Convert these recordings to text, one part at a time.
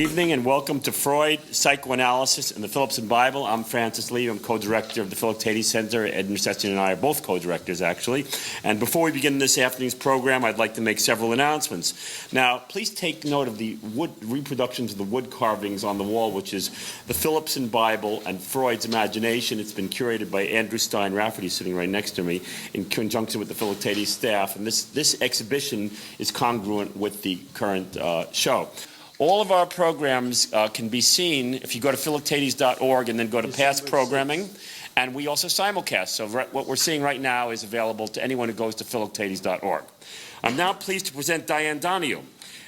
evening and welcome to Freud, Psychoanalysis, and the Philippson Bible. I'm Francis Lee. I'm co-director of the Philippson Center. Ed Mercestian and I are both co-directors, actually. And before we begin this afternoon's program, I'd like to make several announcements. Now, please take note of the wood reproductions of the wood carvings on the wall, which is the Philippson Bible and Freud's Imagination. It's been curated by Andrew Stein, Raftery, sitting right next to me, in conjunction with the Philippson staff. And this exhibition is congruent with the current show. All of our programs can be seen if you go to philoctates.org and then go to past programming. And we also simulcast. So what we're seeing right now is available to anyone who goes to philoctates.org. I'm now pleased to present Diane Donahue.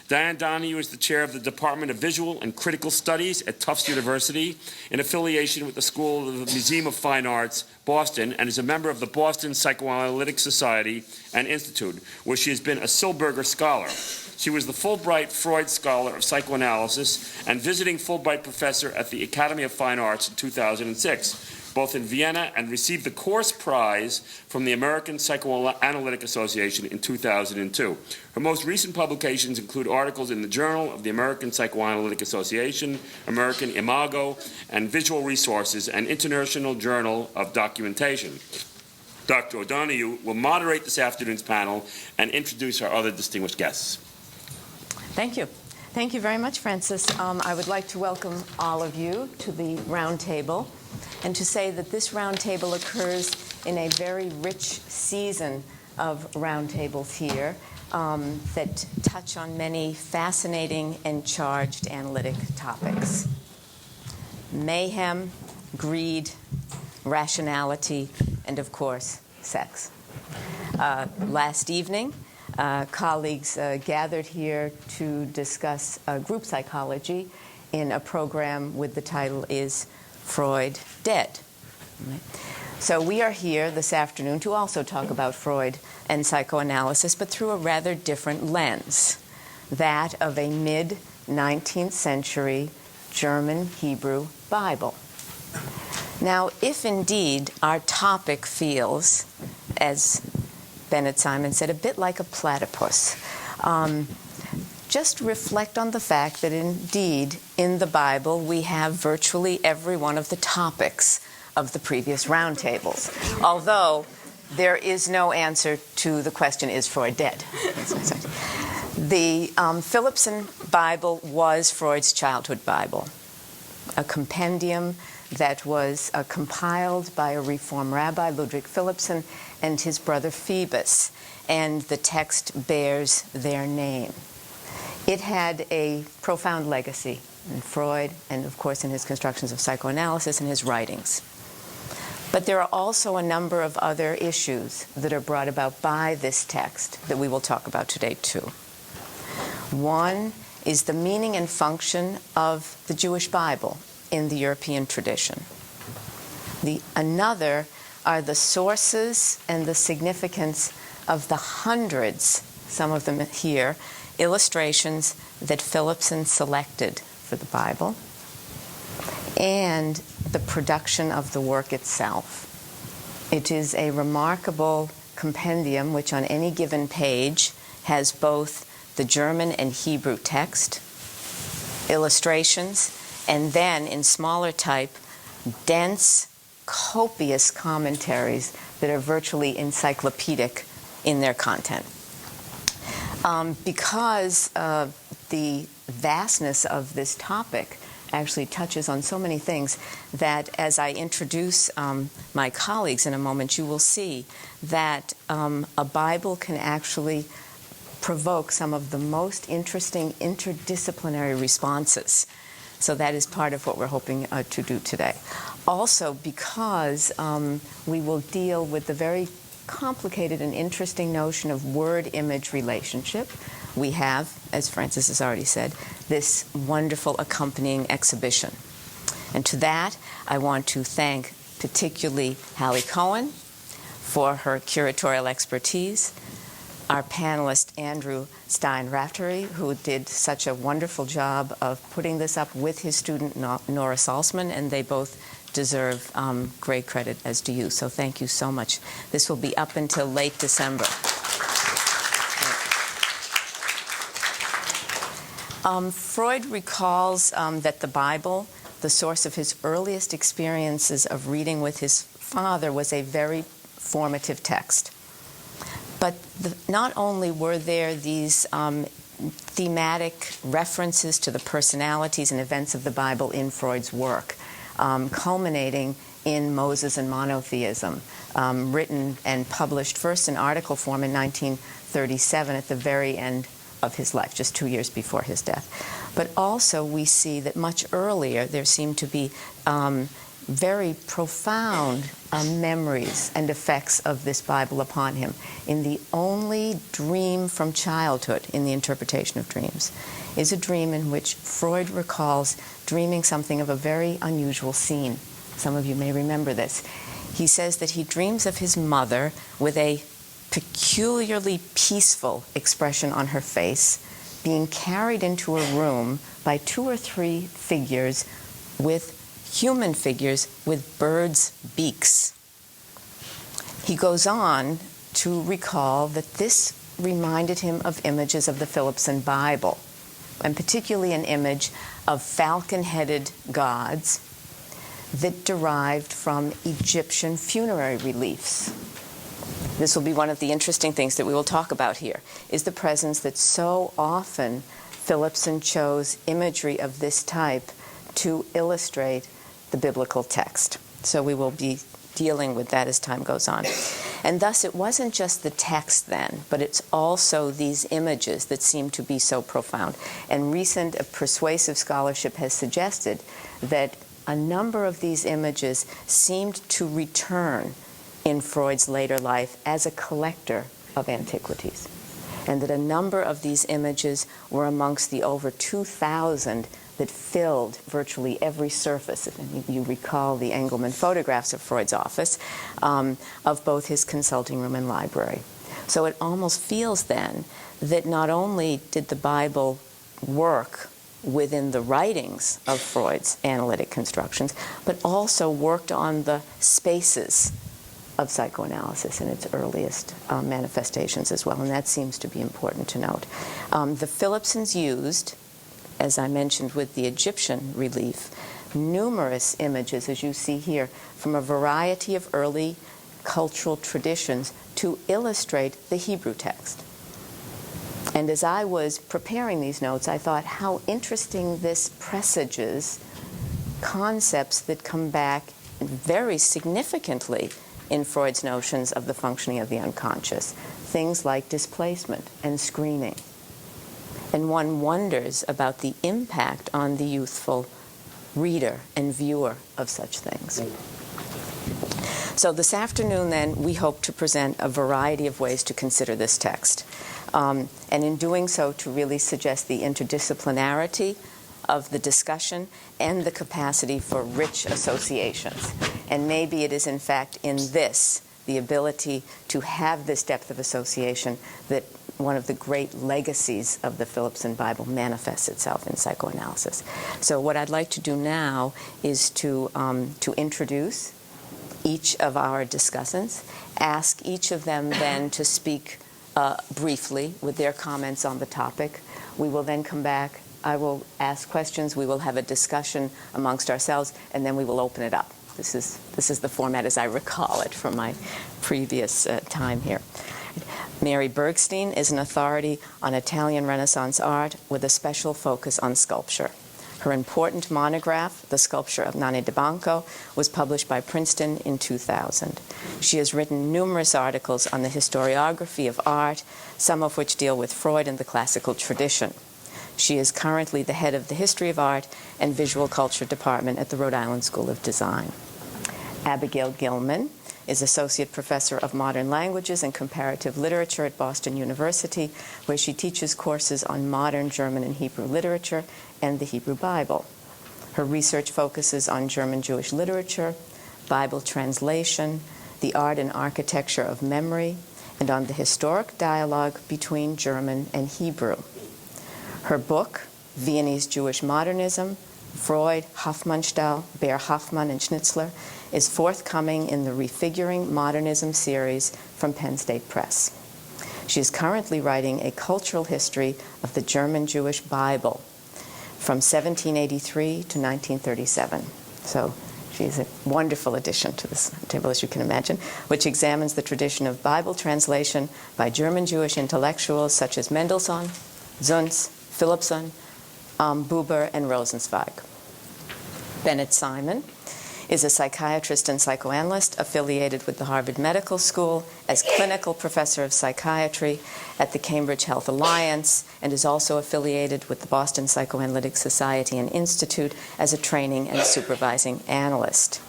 Diane Donahue is the chair of the Department of Visual and Critical Studies at Tufts University in affiliation with the School of the Museum of Fine Arts, Boston, and is a member of the Boston Psychoanalytic Society and Institute, where she has been a Silberger Scholar. She was the Fulbright Freud Scholar of Psychoanalysis and visiting Fulbright Professor at the Academy of Fine Arts in 2006, both in Vienna, and received the Course Prize from the American Psychoanalytic Association in 2002. Her most recent publications include articles in the Journal of the American Psychoanalytic Association, American Imago, and Visual Resources, and International Journal of Documentation. Dr. O'Donoghue will moderate this afternoon's panel and introduce our other distinguished guests. Thank you. Thank you very much, Francis. I would like to welcome all of you to the Roundtable and to say that this Roundtable occurs in a very rich season of roundtables here that touch on many fascinating and charged analytic topics. Mayhem, greed, rationality, and of course, sex. Last evening, colleagues gathered here to discuss group psychology in a program with the title is Freud Dead. So we are here this afternoon to also talk about Freud and psychoanalysis, but through a rather different lens, that of a mid-19th century German Hebrew Bible. Now, if indeed our topic feels, as Bennett Simon said, a bit like a platypus, just reflect on the fact that indeed in the Bible we have virtually every one of the topics of the previous roundtables, although there is no answer to the question, is Freud dead? The Philippson Bible was Freud's childhood Bible, a compendium that was compiled by a Reform rabbi, Ludwig Philippson, and his brother Phoebus, and the text bears their name. It had a profound legacy in Freud and, of course, in his constructions of psychoanalysis and his writings. But there are also a number of other issues that are brought about by this text that we will talk about today, too. One is the meaning and function of the Jewish Bible in the European tradition. Another are the sources and the significance of the hundreds, some of them here, illustrations that Philippson selected for the Bible, and the production of the work itself. It is a remarkable compendium which on any given page has both the German and Hebrew text, illustrations, and then in smaller type, dense, copious commentaries that are virtually encyclopedic in their content. Because the vastness of this topic actually touches on so many things that as I introduce my colleagues in a moment, you will see that a Bible can actually provoke some of the most interesting interdisciplinary responses. So that is part of what we're hoping to do today. Also, because we will deal with the very complicated and interesting notion of word-image relationship, we have, as Francis has already said, this wonderful accompanying exhibition. And to that, I want to thank particularly Hallie Cohen for her curatorial expertise, our panelist Andrew Stein Raftery, who did such a wonderful job of putting this up with his student Nora Salzman, and they both deserve great credit, as do you. So thank you so much. This will be up until late December. Freud recalls that the Bible, the source of his earliest experiences of reading with his father, was a very formative text. But not only were there these thematic references to the personalities and events of the Bible in Freud's work, culminating in Moses and Monotheism, written and published first in article form in 1937 at the very end of his life, just 2 years before his death. But also we see that much earlier there seemed to be very profound memories and effects of this Bible upon him. In the only dream from childhood in the interpretation of dreams is a dream in which Freud recalls dreaming something of a very unusual scene. Some of you may remember this. He says that he dreams of his mother with a peculiarly peaceful expression on her face, being carried into a room by 2 or 3 figures with human figures with birds' beaks. He goes on to recall that this reminded him of images of the Philippson Bible, and particularly an image of falcon-headed gods that derived from Egyptian funerary reliefs. This will be one of the interesting things that we will talk about here, is the presence that so often Philippson chose imagery of this type to illustrate the biblical text. So we will be dealing with that as time goes on. And thus it wasn't just the text then, but it's also these images that seem to be so profound. And recent persuasive scholarship has suggested that a number of these images seemed to return in Freud's later life as a collector of antiquities, and that a number of these images were amongst the over 2,000 that filled virtually every surface. And you recall the Engelmann photographs of Freud's office, of both his consulting room and library. So it almost feels then that not only did the Bible work within the writings of Freud's analytic constructions, but also worked on the spaces of psychoanalysis in its earliest manifestations as well, and that seems to be important to note. The Philippsons used, as I mentioned with the Egyptian relief, numerous images, as you see here, from a variety of early cultural traditions to illustrate the Hebrew text. And as I was preparing these notes, I thought how interesting this presages concepts that come back very significantly in Freud's notions of the functioning of the unconscious, things like displacement and screening. And one wonders about the impact on the youthful reader and viewer of such things. So this afternoon, then, we hope to present a variety of ways to consider this text. And in doing so, to really suggest the interdisciplinarity of the discussion and the capacity for rich associations. And maybe it is, in fact, in this, the ability to have this depth of association, that one of the great legacies of the Philippson Bible manifests itself in psychoanalysis. So what I'd like to do now is to introduce each of our discussants, ask each of them then to speak briefly with their comments on the topic. We will then come back. I will ask questions. We will have a discussion amongst ourselves, and then we will open it up. This is the format as I recall it from my previous time here. Mary Bergstein is an authority on Italian Renaissance art with a special focus on sculpture. Her important monograph, The Sculpture of Nanni di Banco, was published by Princeton in 2000. She has written numerous articles on the historiography of art, some of which deal with Freud and the classical tradition. She is currently the head of the History of Art and Visual Culture Department at the Rhode Island School of Design. Abigail Gillman is Associate Professor of Modern Languages and Comparative Literature at Boston University, where she teaches courses on modern German and Hebrew literature and the Hebrew Bible. Her research focuses on German Jewish literature, Bible translation, the art and architecture of memory, and on the historic dialogue between German and Hebrew. Her book, Viennese Jewish Modernism, Freud, Hofmannsthal, Beer Hoffmann, and Schnitzler, is forthcoming in the Refiguring Modernism series from Penn State Press. She is currently writing a cultural history of the German Jewish Bible from 1783 to 1937. So she's a wonderful addition to this table, as you can imagine, which examines the tradition of Bible translation by German Jewish intellectuals such as Mendelssohn, Zuntz, Philippson, Buber, and Rosenzweig. Bennett Simon is a psychiatrist and psychoanalyst affiliated with the Harvard Medical School as clinical professor of psychiatry at the Cambridge Health Alliance, and is also affiliated with the Boston Psychoanalytic Society and Institute as a training and supervising analyst.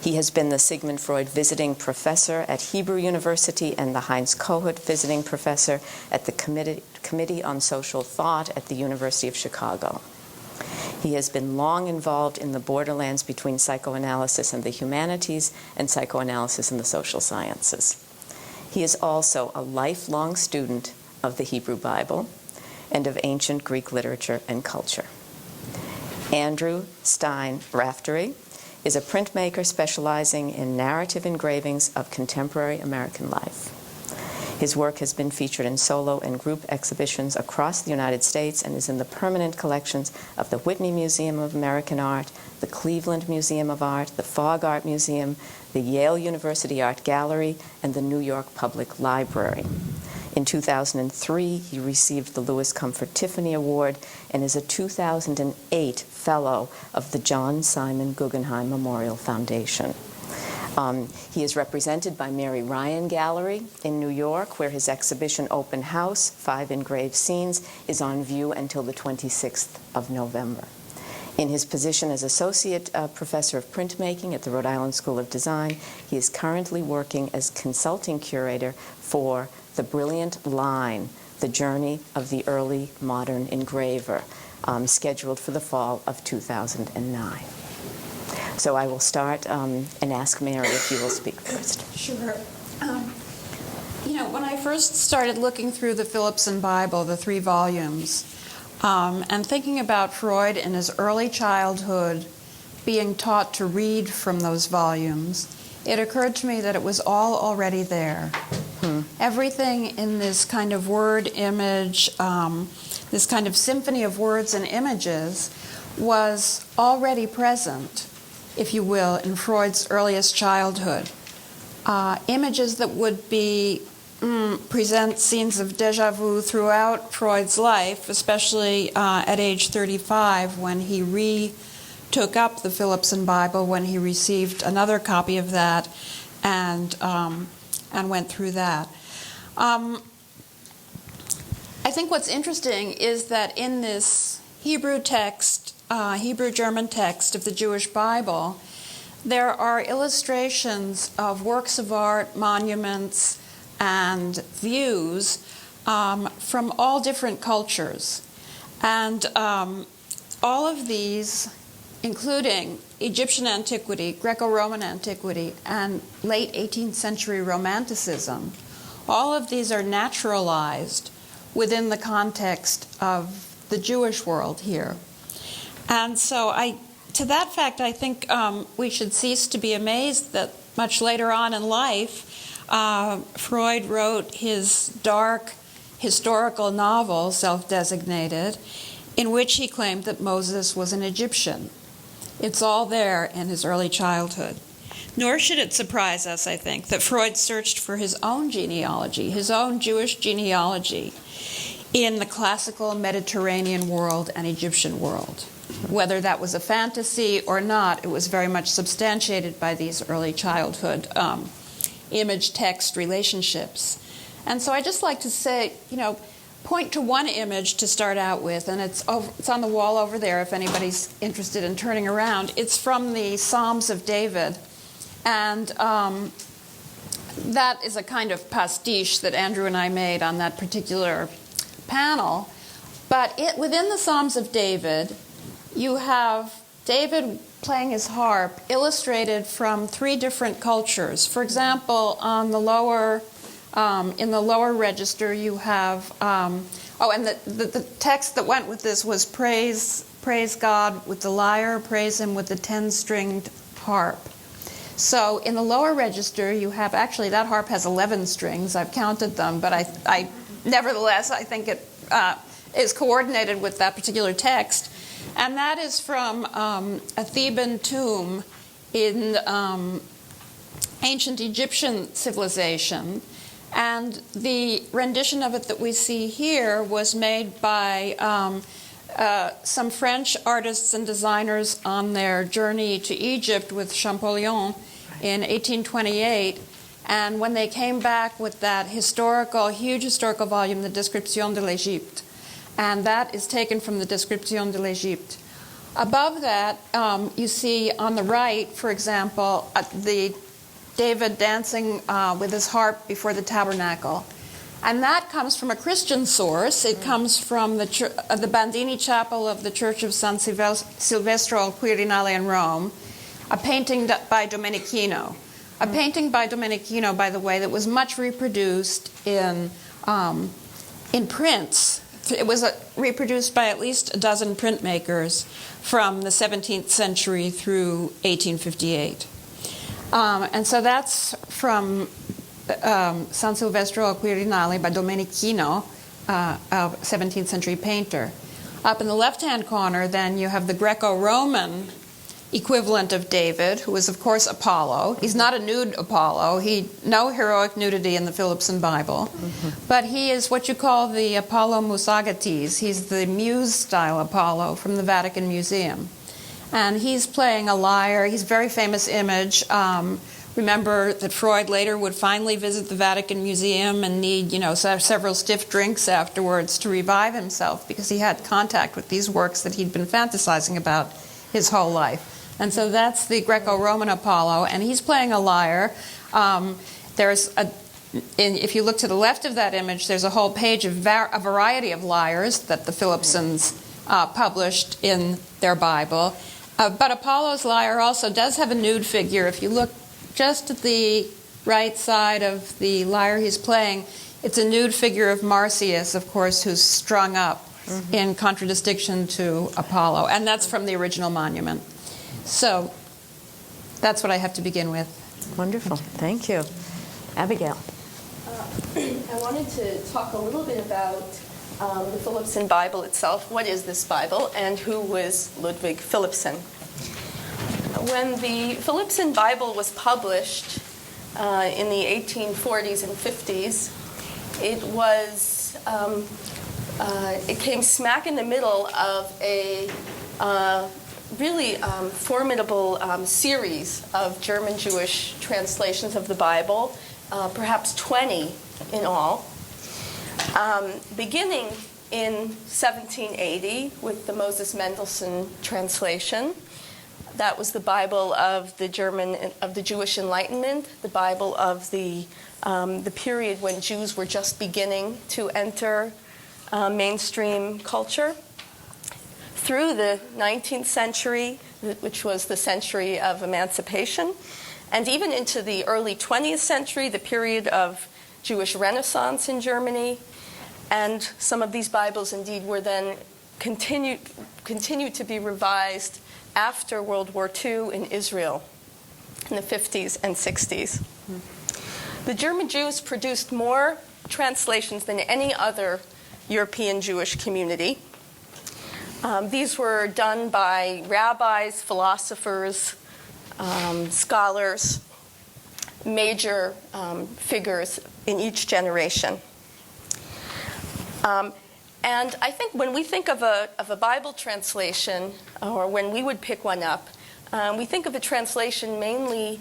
He has been the Sigmund Freud visiting professor at Hebrew University and the Heinz Kohut visiting professor at the Committee on Social Thought at the University of Chicago. He has been long involved in the borderlands between psychoanalysis and the humanities and psychoanalysis and the social sciences. He is also a lifelong student of the Hebrew Bible and of ancient Greek literature and culture. Andrew Stein Raftery is a printmaker specializing in narrative engravings of contemporary American life. His work has been featured in solo and group exhibitions across the United States and is in the permanent collections of the Whitney Museum of American Art, the Cleveland Museum of Art, the Fogg Art Museum, the Yale University Art Gallery, and the New York Public Library. In 2003, he received the Louis Comfort Tiffany Award and is a 2008 Fellow of the John Simon Guggenheim Memorial Foundation. He is represented by Mary Ryan Gallery in New York, where his exhibition Open House, 5 Engraved Scenes, is on view until the 26th of November. In his position as Associate Professor of Printmaking at the Rhode Island School of Design, he is currently working as consulting curator for The Brilliant Line, The Journey of the Early Modern Engraver, scheduled for the fall of 2009. So I will start and ask Mary if you will speak first. Sure. When I first started looking through the Philippson Bible, the 3 volumes, and thinking about Freud in his early childhood being taught to read from those volumes, it occurred to me that it was all already there. Everything in this kind of word image, this kind of symphony of words and images was already present, if you will, in Freud's earliest childhood. Images that would present scenes of déjà vu throughout Freud's life, especially at age 35 when he took up the Philippson Bible, when he received another copy of that and went through that. I think what's interesting is that in this Hebrew text, Hebrew-German text of the Jewish Bible, there are illustrations of works of art, monuments, and views from all different cultures. And all of these, including Egyptian antiquity, Greco-Roman antiquity, and late 18th century Romanticism, all of these are naturalized within the context of the Jewish world here. And so to that fact, I think we should cease to be amazed that much later on in life, Freud wrote his dark historical novel, self-designated, in which he claimed that Moses was an Egyptian. It's all there in his early childhood. Nor should it surprise us, I think, that Freud searched for his own genealogy, his own Jewish genealogy, in the classical Mediterranean world and Egyptian world. Whether that was a fantasy or not, it was very much substantiated by these early childhood image-text relationships. And so I just like to say, point to one image to start out with, and it's on the wall over there if anybody's interested in turning around. It's from the Psalms of David, and that is a kind of pastiche that Andrew and I made on that particular panel. But within the Psalms of David, you have David playing his harp, illustrated from 3 different cultures. For example, on the lower, in the lower register, you have, and the text that went with this was praise God with the lyre, praise Him with the 10-stringed harp. So in the lower register, you have, actually that harp has 11 strings. I've counted them, but I nevertheless, I think it is coordinated with that particular text. And that is from a Theban tomb in ancient Egyptian civilization. And the rendition of it that we see here was made by some French artists and designers on their journey to Egypt with Champollion in 1828. And when they came back with that huge historical volume, the Description de l'Égypte, and that is taken from the Description de l'Égypte. Above that, you see on the right, for example, the David dancing with his harp before the tabernacle. And that comes from a Christian source. It comes from the Bandini Chapel of the Church of San Silvestro al Quirinale in Rome, a painting by Domenichino. A painting by Domenichino, by the way, that was much reproduced in prints. It was reproduced by at least a dozen printmakers from the 17th century through 1858. And so that's from San Silvestro al Quirinale by Domenichino, a 17th century painter. Up in the left-hand corner, then, you have the Greco-Roman equivalent of David, who is, of course, Apollo. He's not a nude Apollo. No heroic nudity in the Philippson Bible. But he is what you call the Apollo Musagates. He's the Muse-style Apollo from the Vatican Museum. And he's playing a lyre. He's a very famous image. Remember that Freud later would finally visit the Vatican Museum and need, several stiff drinks afterwards to revive himself because he had contact with these works that he'd been fantasizing about his whole life. And so that's the Greco-Roman Apollo, and he's playing a lyre. If you look to the left of that image, there's a whole page of a variety of lyres that the Philippsons published in their Bible. But Apollo's lyre also does have a nude figure. If you look just at the right side of the lyre he's playing, it's a nude figure of Marsyas, of course, who's strung up in contradistinction to Apollo. And that's from the original monument. So that's what I have to begin with. Wonderful. Thank you. Abigail. I wanted to talk a little bit about the Philippson Bible itself. What is this Bible, and who was Ludwig Philippson? When the Philippson Bible was published in the 1840s and 50s, it came smack in the middle of a really formidable series of German Jewish translations of the Bible, perhaps 20 in all, beginning in 1780 with the Moses Mendelssohn translation. That was the Bible of the Jewish Enlightenment, the Bible of the period when Jews were just beginning to enter mainstream culture. Through the 19th century, which was the century of emancipation, and even into the early 20th century, the period of Jewish Renaissance in Germany. And some of these Bibles indeed were then continued to be revised after World War II in Israel in the 50s and 60s. The German Jews produced more translations than any other European Jewish community. These were done by rabbis, philosophers, scholars, major figures in each generation. And I think when we think of a Bible translation, or when we would pick one up, we think of a translation mainly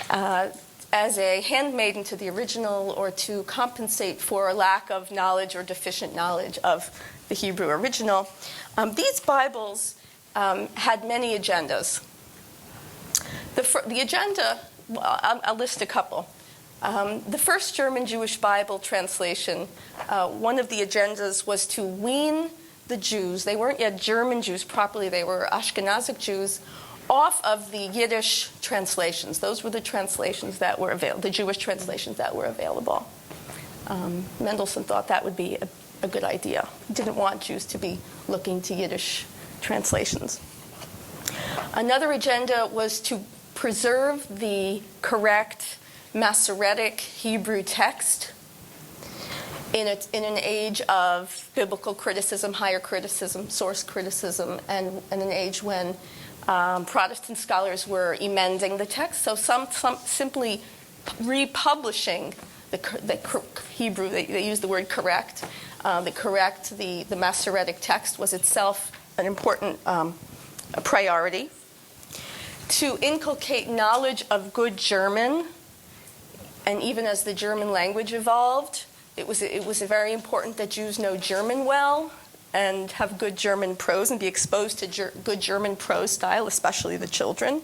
as a handmaiden to the original, or to compensate for a lack of knowledge or deficient knowledge of the Hebrew original. These Bibles had many agendas. The agenda, well, I'll list a couple. The first German Jewish Bible translation, one of the agendas was to wean the Jews, they weren't yet German Jews properly, they were Ashkenazic Jews, off of the Yiddish translations. Those were the translations that were available, the Jewish translations that were available. Mendelssohn thought that would be a good idea. He didn't want Jews to be looking to Yiddish translations. Another agenda was to preserve the correct Masoretic Hebrew text. in an age of biblical criticism, higher criticism, source criticism, and an age when Protestant scholars were emending the text. So some simply republishing the Hebrew, they use the word correct. The Masoretic text was itself an important priority. To inculcate knowledge of good German, and even as the German language evolved, it was very important that Jews know German well and have good German prose and be exposed to good German prose style, especially the children,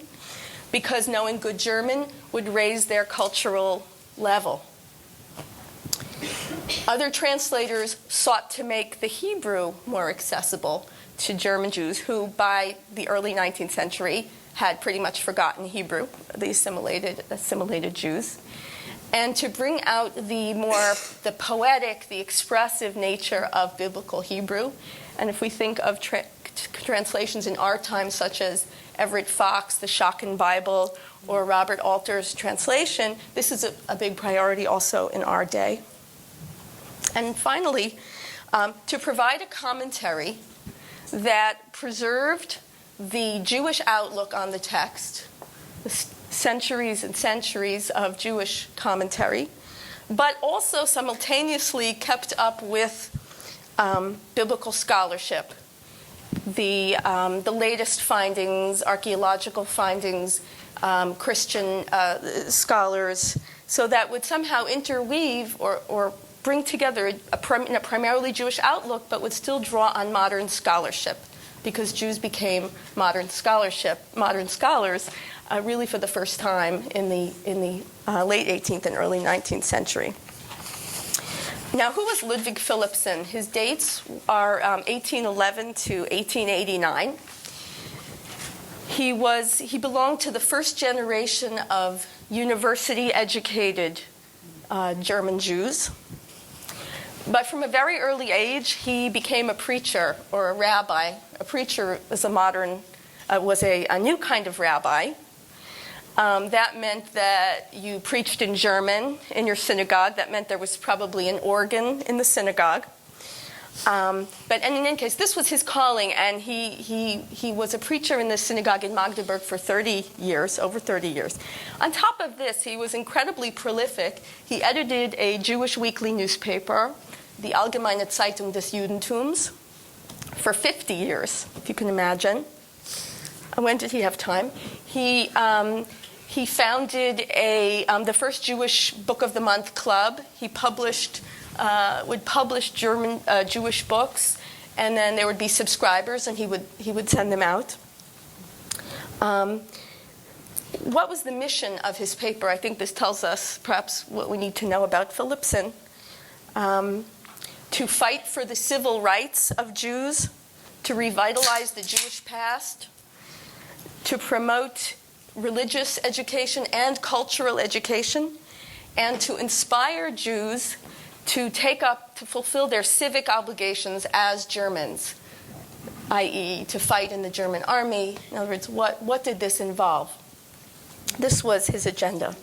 because knowing good German would raise their cultural level. Other translators sought to make the Hebrew more accessible to German Jews who, by the early 19th century, had pretty much forgotten Hebrew, the assimilated Jews, and to bring out the poetic, the expressive nature of biblical Hebrew. And if we think of translations in our time, such as Everett Fox, the Schocken Bible, or Robert Alter's translation, this is a big priority also in our day. And finally, to provide a commentary that preserved the Jewish outlook on the text, the centuries and centuries of Jewish commentary, but also simultaneously kept up with biblical scholarship, the latest findings, archaeological findings, Christian scholars, so that would somehow interweave or bring together in a primarily Jewish outlook, but would still draw on modern scholarship, because Jews became modern scholars really for the first time in the late 18th and early 19th century. Now, who was Ludwig Philippson? His dates are 1811 to 1889. He belonged to the first generation of university-educated German Jews. But from a very early age, he became a preacher or a rabbi. A preacher was a new kind of rabbi. That meant that you preached in German in your synagogue. That meant there was probably an organ in the synagogue. But in any case, this was his calling, and he was a preacher in the synagogue in Magdeburg for over 30 years. On top of this, he was incredibly prolific. He edited a Jewish weekly newspaper, the Allgemeine Zeitung des Judentums, for 50 years, if you can imagine. When did he have time? He founded the first Jewish Book of the Month club. He would publish German Jewish books, and then there would be subscribers, and he would send them out. What was the mission of his paper? I think this tells us perhaps what we need to know about Philippson. To fight for the civil rights of Jews, to revitalize the Jewish past, to promote religious education and cultural education, and to inspire Jews to fulfill their civic obligations as Germans, i.e., to fight in the German army. In other words, what did this involve? This was his agenda.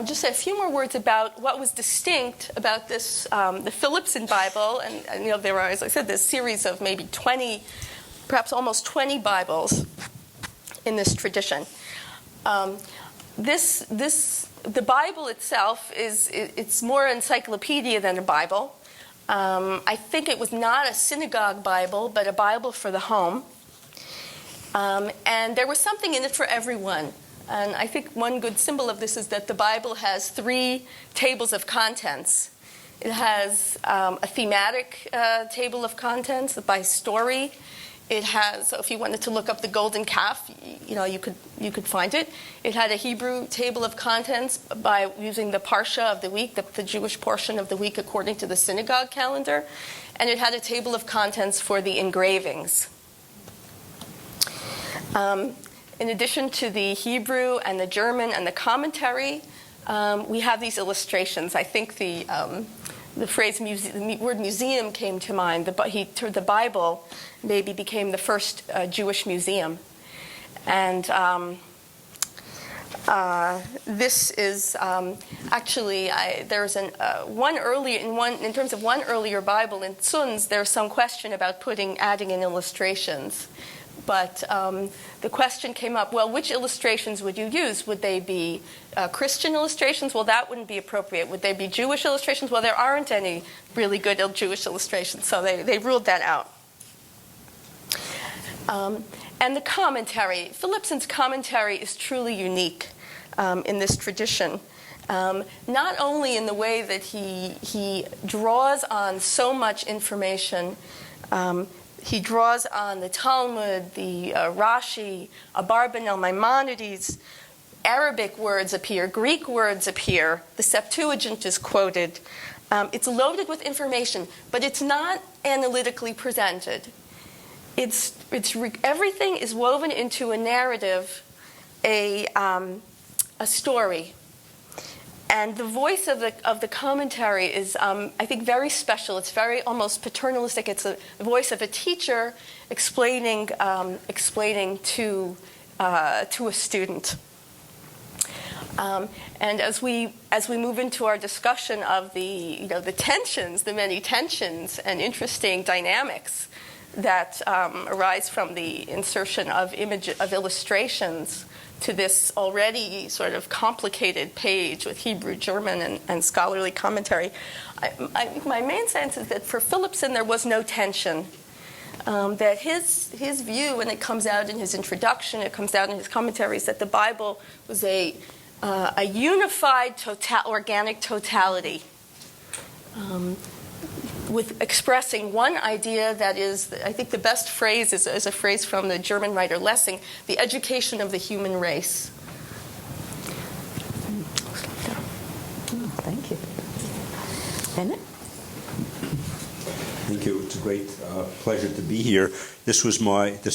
Just a few more words about what was distinct about this, the Philippson Bible, and there are, as I said, this series of maybe 20, perhaps almost 20 Bibles in this tradition. The Bible itself it's more encyclopedia than a Bible. I think it was not a synagogue Bible, but a Bible for the home. And there was something in it for everyone. And I think one good symbol of this is that the Bible has 3 tables of contents. It has a thematic table of contents by story. It has, so if you wanted to look up the golden calf, you could find it. It had a Hebrew table of contents by using the parsha of the week, the Jewish portion of the week according to the synagogue calendar. And it had a table of contents for the engravings. In addition to the Hebrew and the German and the commentary, we have these illustrations. I think the word museum came to mind. The Bible maybe became the first Jewish museum. And This is actually there's one early in terms of one earlier Bible in Zunz. There's some question about adding in illustrations, but the question came up. Well, which illustrations would you use? Would they be Christian illustrations? Well, that wouldn't be appropriate. Would they be Jewish illustrations? Well, there aren't any really good Jewish illustrations, so they ruled that out. And the commentary, Philippson's commentary is truly unique in this tradition. Not only in the way that he draws on so much information, he draws on the Talmud, the Rashi, Abarbanel, Maimonides, Arabic words appear, Greek words appear, the Septuagint is quoted. It's loaded with information, but it's not analytically presented. Everything is woven into a narrative, a story, and the voice of the commentary is, I think, very special. It's very almost paternalistic. It's the voice of a teacher explaining to a student. And as we move into our discussion of the tensions, the many tensions and interesting dynamics that arise from the insertion of illustrations to this already sort of complicated page with Hebrew, German, and scholarly commentary, my main sense is that for Philippson there was no tension. That his view, and it comes out in his introduction, it comes out in his commentaries, that the Bible was a unified organic totality, with expressing one idea that is, I think the best phrase is a phrase from the German writer Lessing, the education of the human race. Thank you. Bennett? Thank you. It's a great pleasure to be here. This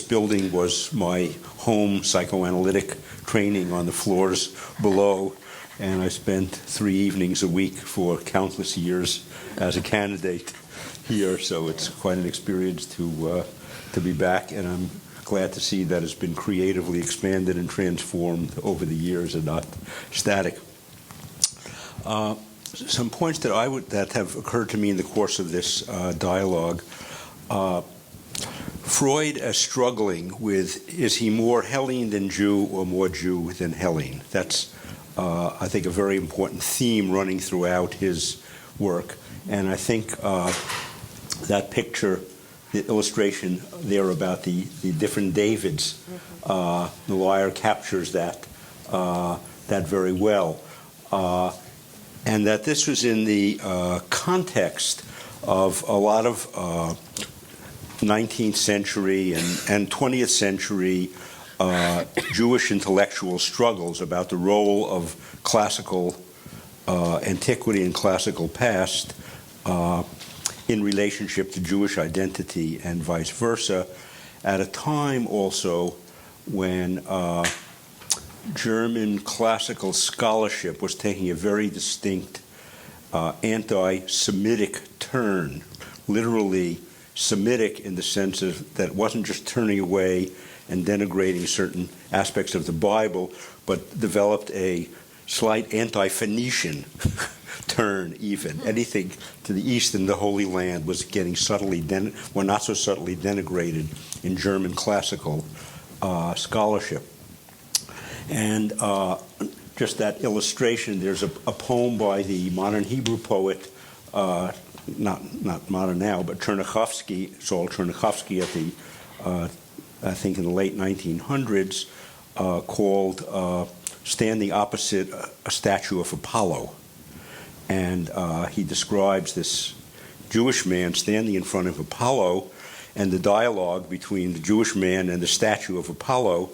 building was my home psychoanalytic training on the floors below, and I spent 3 evenings a week for countless years as a candidate here, so it's quite an experience to be back, and I'm glad to see that it's been creatively expanded and transformed over the years and not static. Some points that have occurred to me in the course of this dialogue. Freud as struggling with, is he more Hellene than Jew or more Jew than Hellene? That's, I think, a very important theme running throughout his work. And I think that picture, the illustration there about the different Davids, the Lyre captures that very well. And that this was in the context of a lot of 19th century and 20th century Jewish intellectual struggles about the role of classical antiquity and classical past in relationship to Jewish identity and vice versa, at a time also when German classical scholarship was taking a very distinct anti-Semitic turn, literally Semitic in the sense that it wasn't just turning away and denigrating certain aspects of the Bible, but developed a slight anti-Phoenician turn even. Anything to the east in the Holy Land was getting subtly, well, not so subtly denigrated in German classical scholarship. And just that illustration, there's a poem by the modern Hebrew poet, not modern now, but Chernyakhovsky, Saul Chernyakhovsky at the, I think in the late 1900s, called Standing Opposite a Statue of Apollo. And he describes this Jewish man standing in front of Apollo and the dialogue between the Jewish man and the statue of Apollo.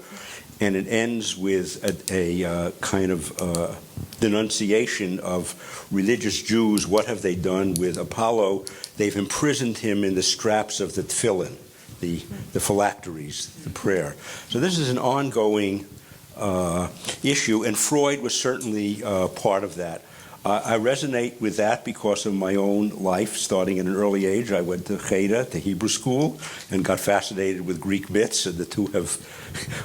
And it ends with a kind of denunciation of religious Jews. What have they done with Apollo? They've imprisoned him in the straps of the tefillin, the phylacteries, the prayer. So this is an ongoing issue, and Freud was certainly part of that. I resonate with that because of my own life. Starting at an early age, I went to Cheder, to Hebrew school, and got fascinated with Greek myths, and the two have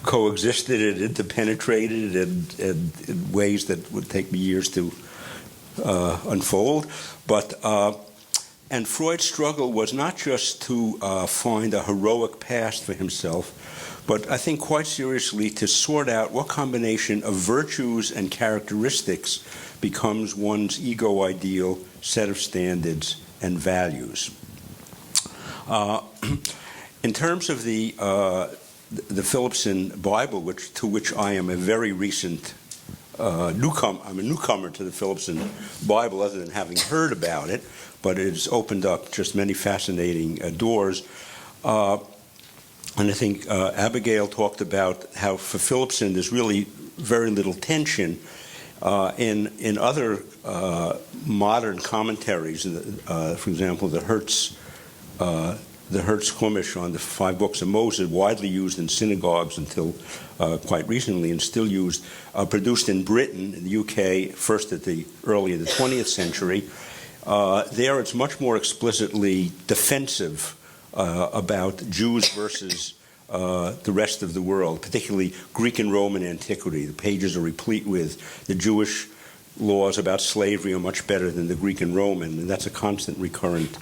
coexisted and interpenetrated in ways that would take me years to unfold. And Freud's struggle was not just to find a heroic past for himself, but I think quite seriously to sort out what combination of virtues and characteristics becomes one's ego ideal set of standards and values. In terms of the Philippson Bible, to which I am a very recent newcomer, I'm a newcomer to the Philippson Bible, other than having heard about it, but it has opened up just many fascinating doors. And I think Abigail talked about how for Philippson there's really very little tension in other modern commentaries. For example, the Hertz Chumash on the 5 books of Moses, widely used in synagogues until quite recently, and still used, produced in Britain, in the UK, first at the early in the 20th century. There it's much more explicitly defensive about Jews versus the rest of the world, particularly Greek and Roman antiquity. The pages are replete with the Jewish laws about slavery are much better than the Greek and Roman, and that's a constant recurrent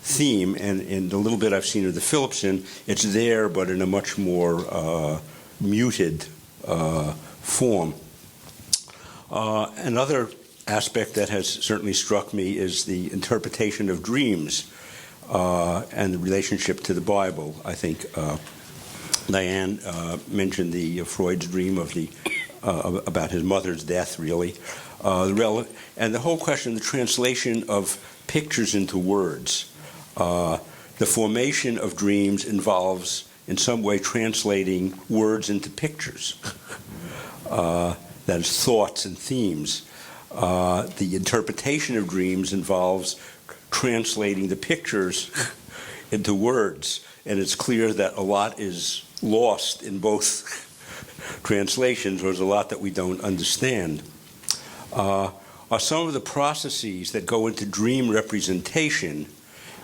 theme. And in the little bit I've seen of the Philippson, it's there, but in a much more muted form. Another aspect that has certainly struck me is the interpretation of dreams and the relationship to the Bible. I think Diane mentioned the Freud's dream of the about his mother's death, really, and the whole question, the translation of pictures into words. The formation of dreams involves, in some way, translating words into pictures. That is, thoughts and themes. The interpretation of dreams involves translating the pictures into words, and it's clear that a lot is lost in both translations. There's a lot that we don't understand. Are some of the processes that go into dream representation,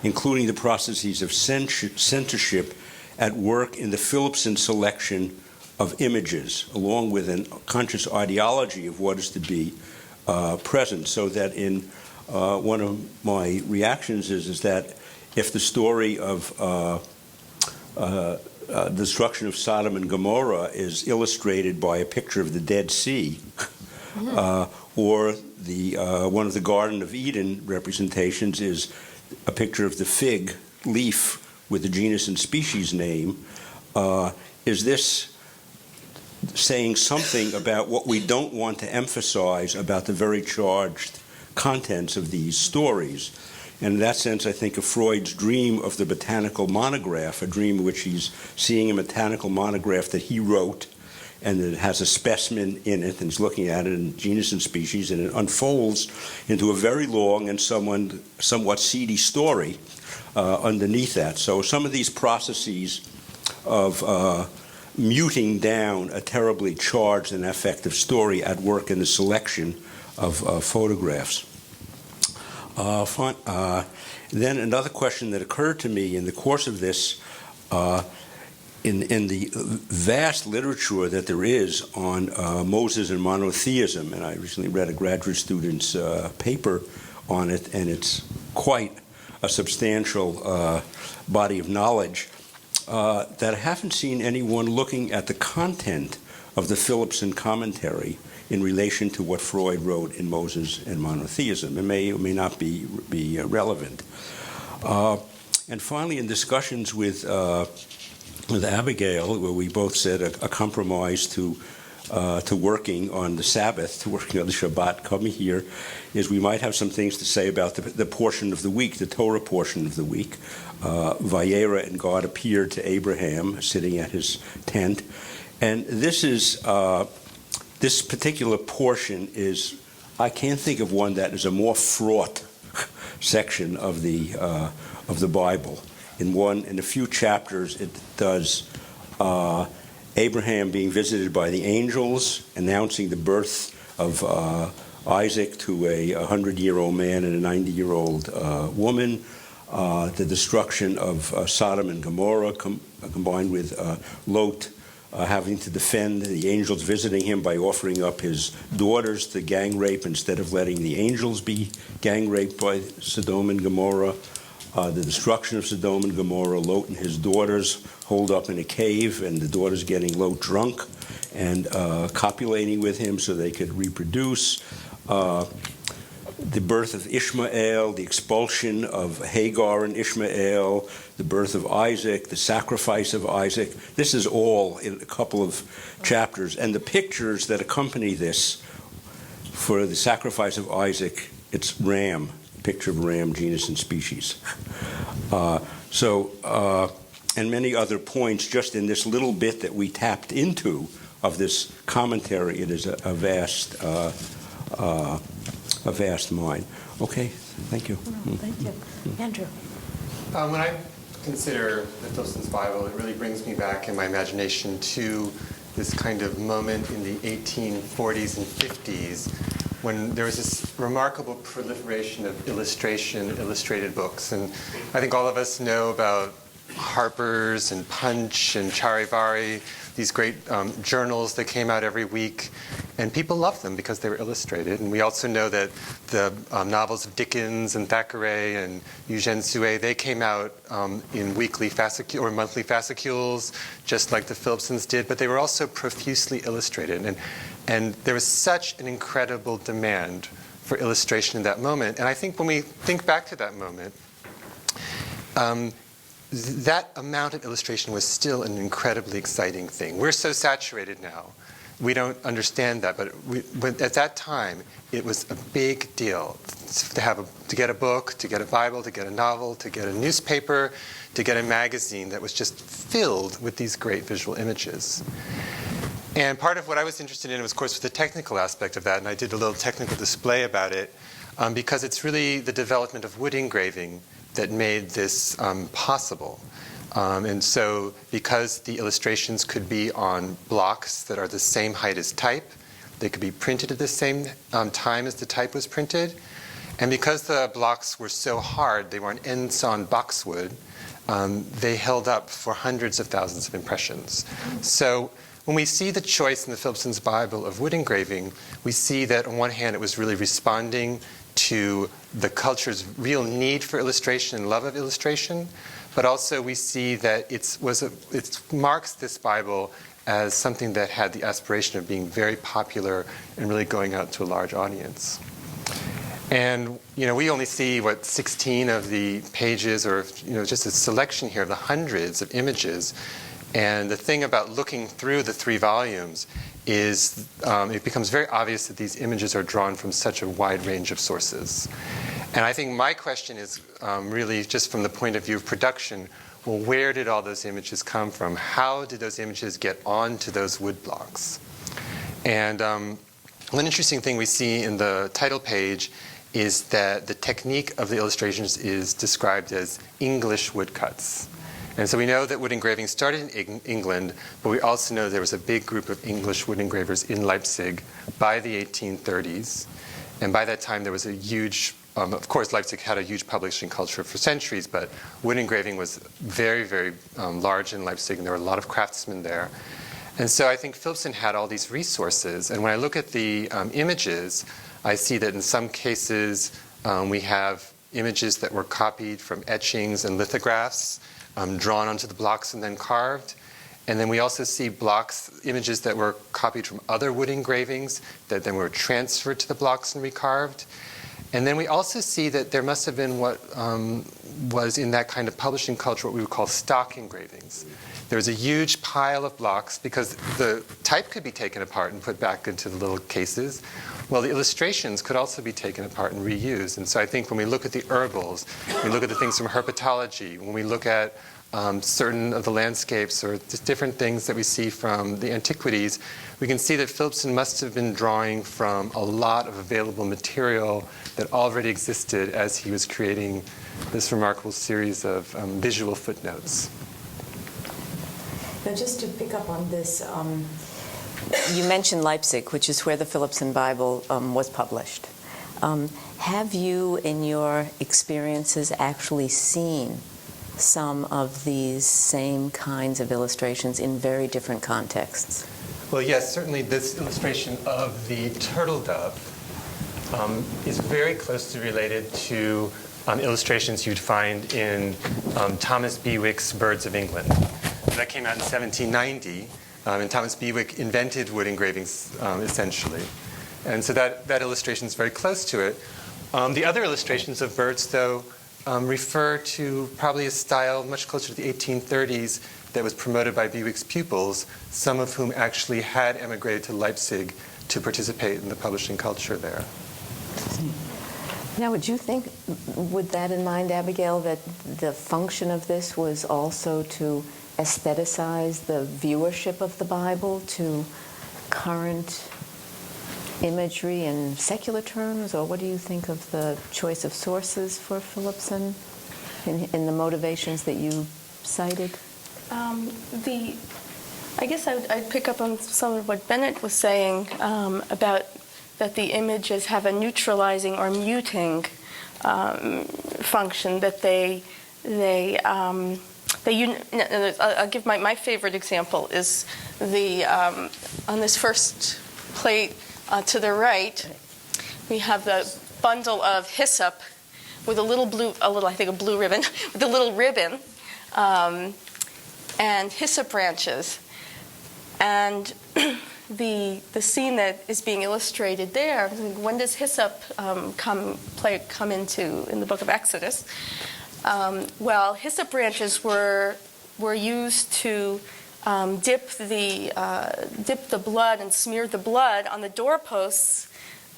including the processes of censorship, at work in the Philippson selection of images, along with a conscious ideology of what is to be present, so that in one of my reactions is that if the story of the destruction of Sodom and Gomorrah is illustrated by a picture of the Dead Sea, or the one of the Garden of Eden representations is a picture of the fig leaf with the genus and species name, is this saying something about what we don't want to emphasize about the very charged contents of these stories? And in that sense, I think of Freud's dream of the botanical monograph, a dream in which he's seeing a botanical monograph that he wrote, and it has a specimen in it, and he's looking at it in genus and species, and it unfolds into a very long and somewhat seedy story underneath that. So some of these processes of muting down a terribly charged and affective story at work in the selection of photographs. Then another question that occurred to me in the course of this, in the vast literature that there is on Moses and monotheism, and I recently read a graduate student's paper on it, and it's quite a substantial body of knowledge, that I haven't seen anyone looking at the content of the Philippson commentary in relation to what Freud wrote in Moses and monotheism. It may or may not be relevant. And finally, in discussions with Abigail, where we both said a compromise to working on the Sabbath, to working on the Shabbat, coming here, is we might have some things to say about the portion of the week, the Torah portion of the week. Vayera, and God appeared to Abraham sitting at his tent. And this particular portion is, I can't think of one that is a more fraught section of the Bible. In a few chapters, it does Abraham being visited by the angels, announcing the birth of Isaac to a 100-year-old man and a 90-year-old woman, the destruction of Sodom and Gomorrah combined with Lot having to defend the angels visiting him by offering up his daughters to gang rape instead of letting the angels be gang raped by Sodom and Gomorrah. The destruction of Sodom and Gomorrah, Lot and his daughters holed up in a cave, and the daughters getting Lot drunk and copulating with him so they could reproduce. The birth of Ishmael, the expulsion of Hagar and Ishmael, the birth of Isaac, the sacrifice of Isaac. This is all in a couple of chapters. And the pictures that accompany this for the sacrifice of Isaac, it's ram, picture of ram, genus and species. And many other points just in this little bit that we tapped into of this commentary. It is a vast mind. Okay, thank you. Thank you. Andrew. When I consider the Philippson's Bible, it really brings me back in my imagination to this kind of moment in the 1840s and 50s when there was this remarkable proliferation of illustrated books. And I think all of us know about Harper's and Punch and Charivari, these great journals that came out every week. And people loved them because they were illustrated. And we also know that the novels of Dickens and Thackeray and Eugène Sue, they came out in weekly or monthly fascicules, just like the Philippsons did. But they were also profusely illustrated. And there was such an incredible demand for illustration in that moment. And I think when we think back to that moment, that amount of illustration was still an incredibly exciting thing. We're so saturated now. We don't understand that, but at that time, it was a big deal to get a book, to get a Bible, to get a novel, to get a newspaper, to get a magazine that was just filled with these great visual images. And part of what I was interested in was, of course, the technical aspect of that, and I did a little technical display about it, because it's really the development of wood engraving that made this possible. And so because the illustrations could be on blocks that are the same height as type, they could be printed at the same time as the type was printed, and because the blocks were so hard, they were on end-sawn boxwood, they held up for hundreds of thousands of impressions. So when we see the choice in the Philippson's Bible of wood engraving, we see that on one hand it was really responding to the culture's real need for illustration and love of illustration, but also we see that it marks this Bible as something that had the aspiration of being very popular and really going out to a large audience. And we only see 16 of the pages, or just a selection here of the hundreds of images. And the thing about looking through the 3 volumes is it becomes very obvious that these images are drawn from such a wide range of sources. And I think my question is really just from the point of view of production, well, where did all those images come from? How did those images get onto those wood blocks? And one interesting thing we see in the title page is that the technique of the illustrations is described as English woodcuts. And so we know that wood engraving started in England, but we also know there was a big group of English wood engravers in Leipzig by the 1830s. And by that time, there was a huge, of course, Leipzig had a huge publishing culture for centuries, but wood engraving was very, very large in Leipzig, and there were a lot of craftsmen there. And so I think Philippson had all these resources. And when I look at the images, I see that in some cases, we have images that were copied from etchings and lithographs, drawn onto the blocks and then carved. And then we also see images that were copied from other wood engravings that then were transferred to the blocks and recarved. And then we also see that there must have been what was in that kind of publishing culture what we would call stock engravings. There was a huge pile of blocks because the type could be taken apart and put back into the little cases. Well, the illustrations could also be taken apart and reused. And so I think when we look at the herbals, we look at the things from herpetology, when we look at certain of the landscapes or just different things that we see from the antiquities, we can see that Philippson must have been drawing from a lot of available material that already existed as he was creating this remarkable series of visual footnotes. Now, just to pick up on this, you mentioned Leipzig, which is where the Philippson Bible was published. Have you, in your experiences, actually seen some of these same kinds of illustrations in very different contexts? Well, yes, certainly this illustration of the turtle dove is very closely related to illustrations you'd find in Thomas Bewick's Birds of England. That came out in 1790, and Thomas Bewick invented wood engravings, essentially. And so that illustration is very close to it. The other illustrations of birds, though, refer to probably a style much closer to the 1830s that was promoted by Bewick's pupils, some of whom actually had emigrated to Leipzig to participate in the publishing culture there. Now, would you think, with that in mind, Abigail, that the function of this was also to aestheticize the viewership of the Bible to current imagery in secular terms? Or what do you think of the choice of sources for Philippson in the motivations that you cited? I guess I'd pick up on some of what Bennett was saying about that the images have a neutralizing or muting function, that I'll give my favorite example is on this first plate to the right, we have the bundle of hyssop with a little blue ribbon, with a little ribbon, and hyssop branches. And the scene that is being illustrated there, when does hyssop come into in the book of Exodus? Well, hyssop branches were used to dip the blood and smear the blood on the doorposts.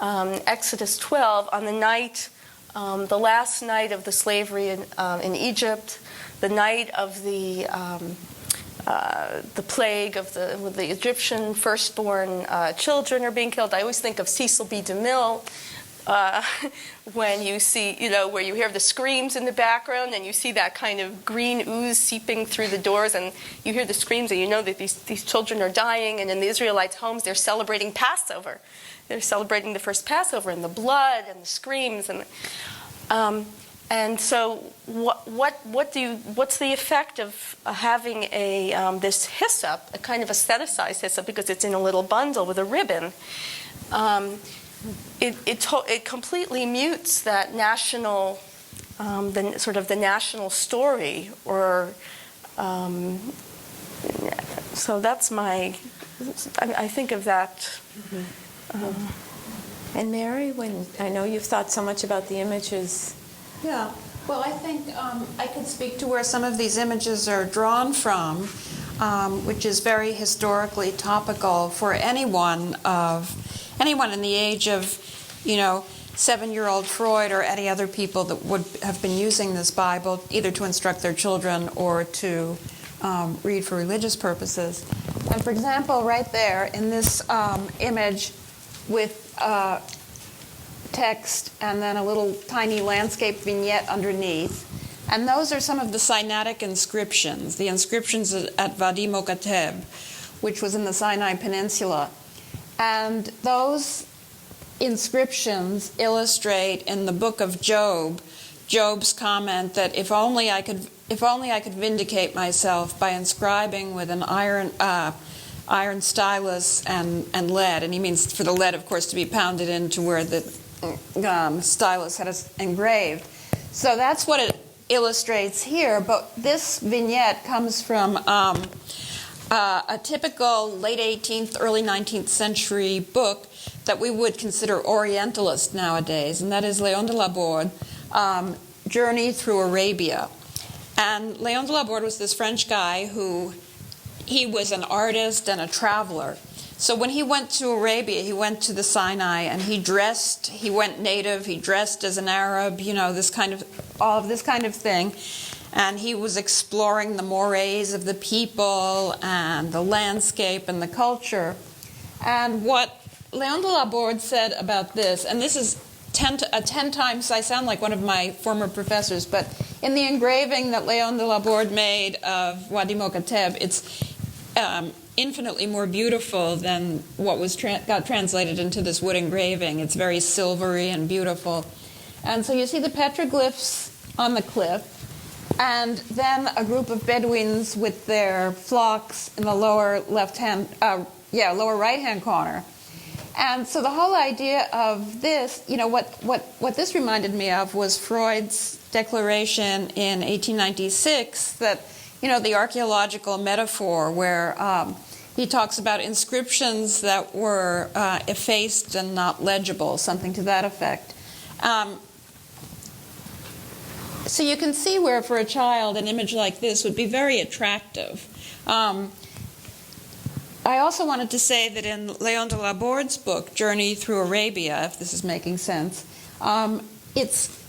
Exodus 12, on the night, the last night of the slavery in Egypt, the night of the plague of the Egyptian firstborn children are being killed. I always think of Cecil B. DeMille when you see, where you hear the screams in the background and you see that kind of green ooze seeping through the doors, and you hear the screams and you know that these children are dying, and in the Israelites' homes they're celebrating Passover. They're celebrating the first Passover, and the blood and the screams and so what's the effect of having this hyssop, a kind of aestheticized hyssop, because it's in a little bundle with a ribbon? It completely mutes that national, the national story, or so that's I think of that. And Mary, when I know you've thought so much about the images. Yeah, well, I think I could speak to where some of these images are drawn from, which is very historically topical for anyone in the age of, 7-year-old Freud or any other people that would have been using this Bible either to instruct their children or to read for religious purposes. And for example, right there in this image with text and then a little tiny landscape vignette underneath. And those are some of the Sinaitic inscriptions, the inscriptions at Wadi Mokateb, which was in the Sinai Peninsula. And those inscriptions illustrate in the book of Job, Job's comment that if only I could vindicate myself by inscribing with an iron stylus and lead, and he means for the lead, of course, to be pounded into where the stylus had engraved. So that's what it illustrates here, but this vignette comes from a typical late 18th, early 19th century book that we would consider Orientalist nowadays, and that is Léon de Laborde, Journey Through Arabia. And Léon de Laborde was this French guy he was an artist and a traveler. So when he went to Arabia, he went to the Sinai, and he went native, he dressed as an Arab, all of this kind of thing. And he was exploring the mores of the people and the landscape and the culture. And what Léon de Laborde said about this, and this is 10 times, I sound like one of my former professors, but in the engraving that Léon de Laborde made of Wadi Mokateb, infinitely more beautiful than what was got translated into this wood engraving. It's very silvery and beautiful. And so you see the petroglyphs on the cliff, and then a group of Bedouins with their flocks in the lower lower right-hand corner. And so the whole idea of this, what this reminded me of was Freud's declaration in 1896 that, the archaeological metaphor where he talks about inscriptions that were effaced and not legible, something to that effect. So you can see where, for a child, an image like this would be very attractive. I also wanted to say that in Léon de Laborde's book, Journey Through Arabia, if this is making sense, it's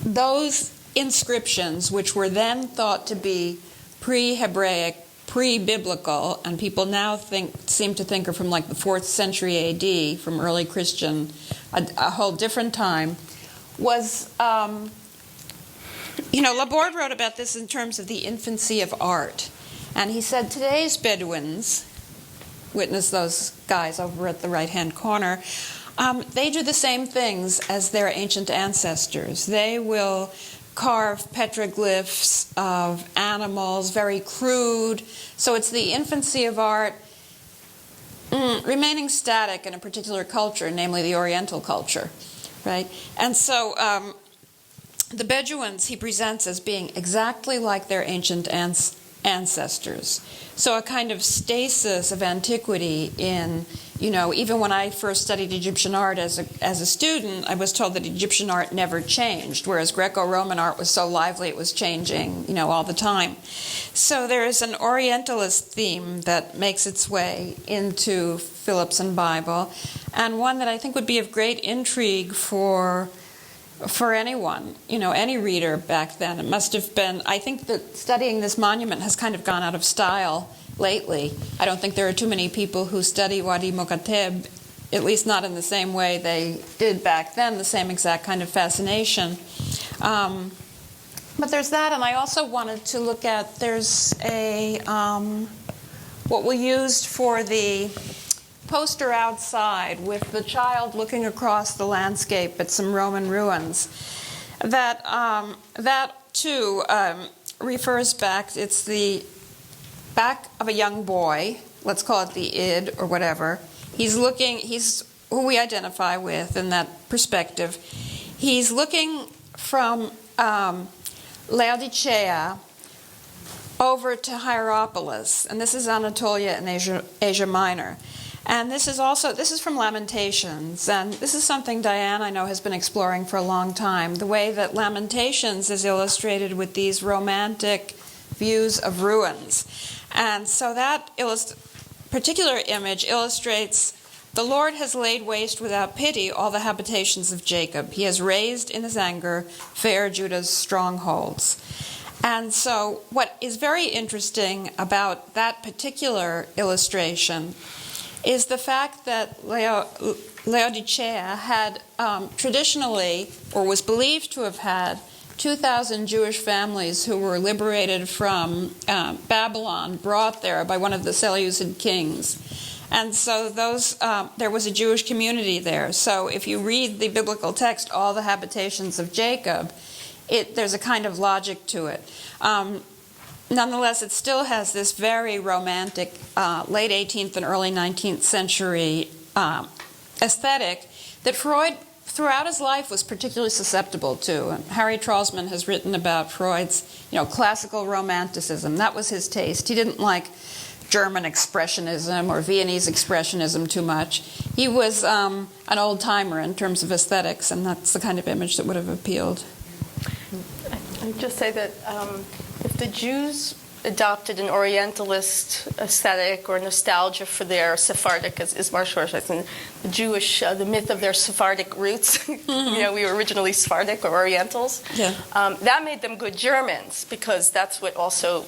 those inscriptions which were then thought to be pre-Hebraic, pre-biblical, and people now seem to think are from like the 4th century AD, from early Christian, a whole different time, was, Laborde wrote about this in terms of the infancy of art. And he said today's Bedouins, witness those guys over at the right-hand corner, they do the same things as their ancient ancestors. They will carve petroglyphs of animals, very crude. So it's the infancy of art remaining static in a particular culture, namely the Oriental culture, right? And so the Bedouins he presents as being exactly like their ancient ancestors. So a kind of stasis of antiquity in, even when I first studied Egyptian art as a student, I was told that Egyptian art never changed, whereas Greco-Roman art was so lively it was changing, all the time. So there is an Orientalist theme that makes its way into Philippson Bible, and one that I think would be of great intrigue for anyone, any reader back then. It must have been, I think that studying this monument has kind of gone out of style lately. I don't think there are too many people who study Wadi Mokateb, at least not in the same way they did back then, the same exact kind of fascination. But there's that, and I also wanted to look at, there's what we used for the poster outside with the child looking across the landscape at some Roman ruins. That too refers back. It's the back of a young boy. Let's call it the id or whatever. He's who we identify with in that perspective. He's looking from Laodicea over to Hierapolis, and this is Anatolia and Asia Minor. And this is from Lamentations, and this is something Diane, I know, has been exploring for a long time, the way that Lamentations is illustrated with these romantic views of ruins. And so that particular image illustrates the Lord has laid waste without pity all the habitations of Jacob. He has razed in his anger fair Judah's strongholds. And so what is very interesting about that particular illustration is the fact that Laodicea had traditionally, or was believed to have had, 2,000 Jewish families who were liberated from Babylon, brought there by one of the Seleucid kings. And so there was a Jewish community there. So if you read the biblical text, all the habitations of Jacob, there's a kind of logic to it. Nonetheless, it still has this very romantic late 18th and early 19th century aesthetic that Freud, throughout his life, was particularly susceptible to. And Harry Trausman has written about Freud's, classical romanticism. That was his taste. He didn't like German expressionism or Viennese expressionism too much. He was an old-timer in terms of aesthetics, and that's the kind of image that would have appealed. I'd just say that if the Jews adopted an Orientalist aesthetic or nostalgia for their Sephardic, as Ismar Shor says, and the myth of their Sephardic roots, Mm-hmm. We were originally Sephardic or Orientals, Yeah. that made them good Germans, because that's what also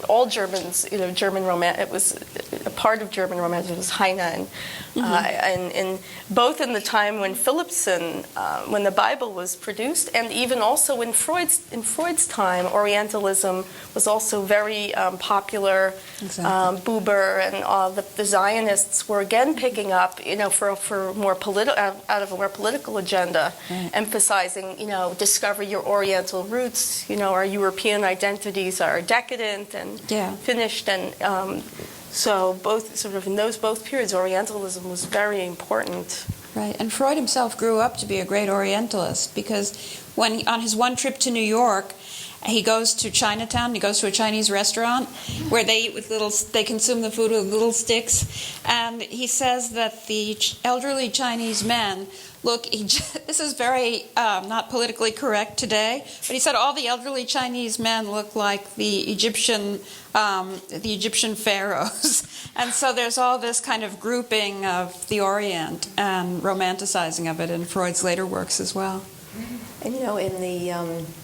all Germans, German Romantic. It was a part of German Romanticism was Heine, and both in the time when Philippson, when the Bible was produced, and even also in Freud's time, Orientalism was also very popular. Exactly. Buber and all the Zionists were again picking up, for more out of a more political agenda, Right. emphasizing, discover your Oriental roots. Our European identities are decadent and finished, and so both sort of in both periods, Orientalism was very important. Right, and Freud himself grew up to be a great Orientalist because on his one trip to New York, he goes to Chinatown. He goes to a Chinese restaurant where they eat they consume the food with little sticks, and he says that the elderly Chinese men look. This is very not politically correct today, but he said all the elderly Chinese men look like the Egyptian pharaohs, and so there's all this kind of grouping of the Orient and romanticizing of it in Freud's later works as well. And in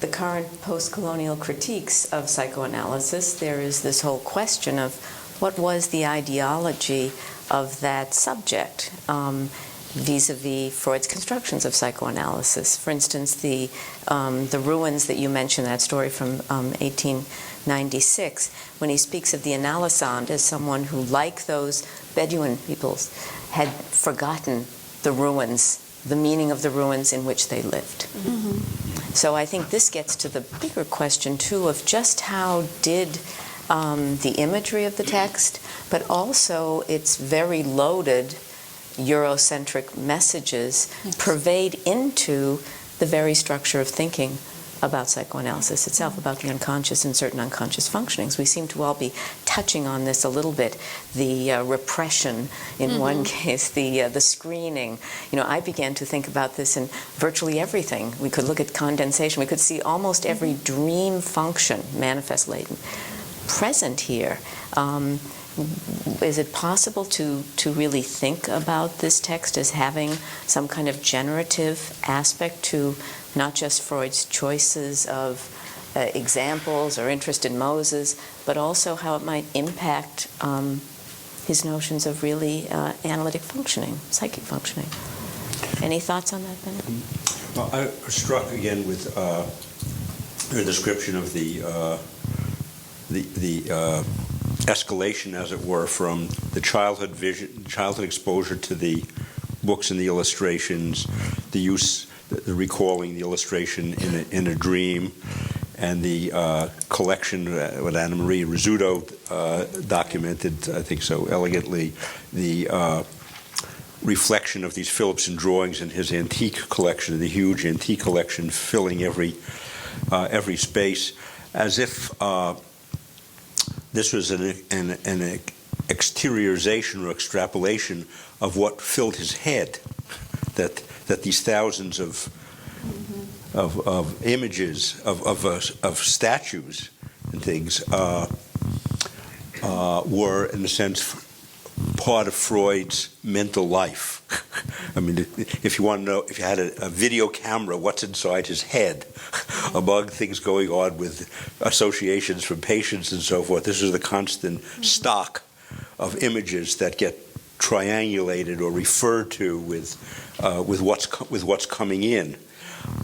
the current post-colonial critiques of psychoanalysis, there is this whole question of what was the ideology of that subject vis-a-vis Freud's constructions of psychoanalysis. For instance, the ruins that you mentioned, that story from 1896, when he speaks of the analysand as someone who, like those Bedouin peoples, had forgotten the ruins, the meaning of the ruins in which they lived. Mm-hmm. So I think this gets to the bigger question, too, of just how did the imagery of the text, but also its very loaded Eurocentric messages pervade into the very structure of thinking about psychoanalysis itself, about the unconscious and certain unconscious functionings. We seem to all be touching on this a little bit, the repression in one case, the screening. I began to think about this in virtually everything. We could look at condensation. We could see almost every dream function manifest latent present here. Is it possible to really think about this text as having some kind of generative aspect to not just Freud's choices of examples or interest in Moses, but also how it might impact his notions of really analytic functioning, psychic functioning? Any thoughts on that, Bennett? Well, I was struck again with your description of the escalation, as it were, from the childhood exposure to the books and the illustrations, the recalling the illustration in a dream, and the collection, what Anna Maria Rizzuto documented, I think so elegantly, the reflection of these Philippson drawings in his antique collection, the huge antique collection filling every space, as if this was an exteriorization or extrapolation of what filled his head, that these thousands of images of statues and things were, in a sense, part of Freud's mental life. I mean, if you want to know, if you had a video camera, what's inside his head, among things going on with associations from patients and so forth, this is the constant stock of images that get triangulated or referred to with what's coming in,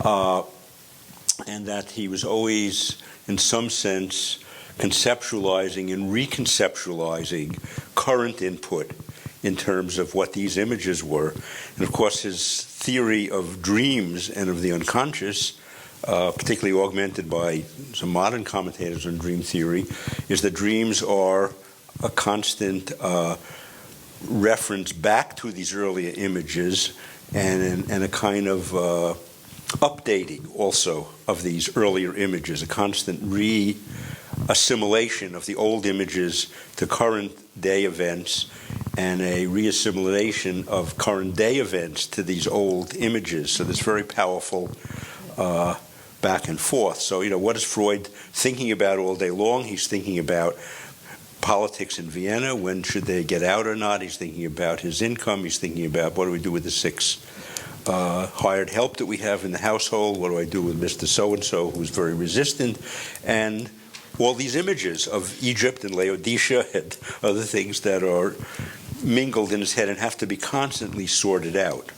and that he was always, in some sense, conceptualizing and reconceptualizing current input in terms of what these images were. And of course, his theory of dreams and of the unconscious, particularly augmented by some modern commentators on dream theory, is that dreams are a constant reference back to these earlier images and a kind of updating also of these earlier images, a constant assimilation of the old images to current day events and a reassimilation of current day events to these old images. So this very powerful back and forth. So, what is Freud thinking about all day long? He's thinking about politics in Vienna. When should they get out or not? He's thinking about his income. He's thinking about what do we do with the 6 hired help that we have in the household? What do I do with Mr. So-and-so who's very resistant? And all these images of Egypt and Laodicea and other things that are mingled in his head and have to be constantly sorted out.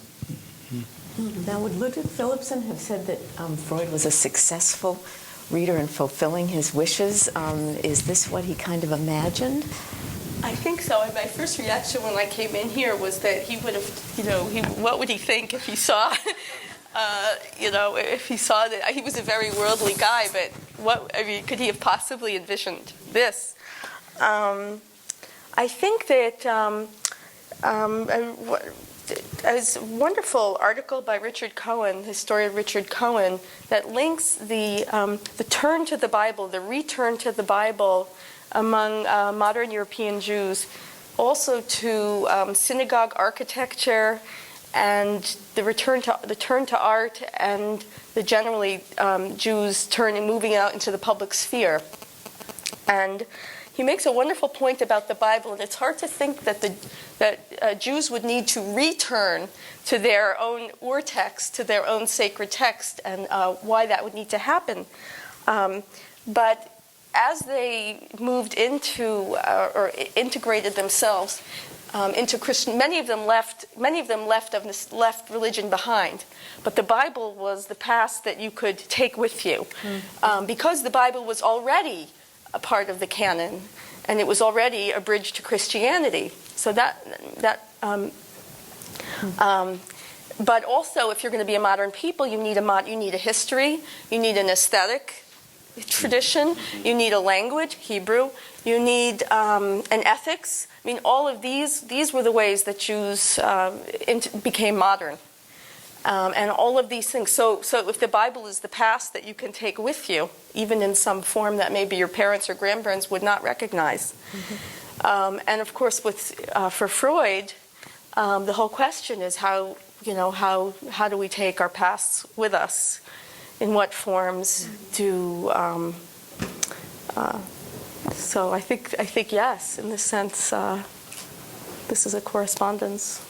Now, would Ludwig Philippson have said that Freud was a successful reader in fulfilling his wishes? Is this what he kind of imagined? I think so. My first reaction when I came in here was that he would have, what would he think if he saw, if he saw that he was a very worldly guy, but could he have possibly envisioned this? I think that there's a wonderful article by Richard Cohen, historian Richard Cohen, that links the turn to the Bible, the return to the Bible among modern European Jews, also to synagogue architecture and the turn to art and the generally Jews moving out into the public sphere. And he makes a wonderful point about the Bible, and it's hard to think that Jews would need to return to their own ur text, to their own sacred text, and why that would need to happen. But as they moved into or integrated themselves into Christian, many of them left religion behind. But the Bible was the past that you could take with you, because the Bible was already a part of the canon, and it was already a bridge to Christianity. So but also, if you're going to be a modern people, you need a history, you need an aesthetic tradition, you need a language, Hebrew, you need an ethics. I mean, all of these were the ways that Jews became modern. And all of these things. So if the Bible is the past that you can take with you, even in some form that maybe your parents or grandparents would not recognize. And of course, for Freud, the whole question is how do we take our pasts with us? In what forms do? So I think yes, in this sense, this is a correspondence.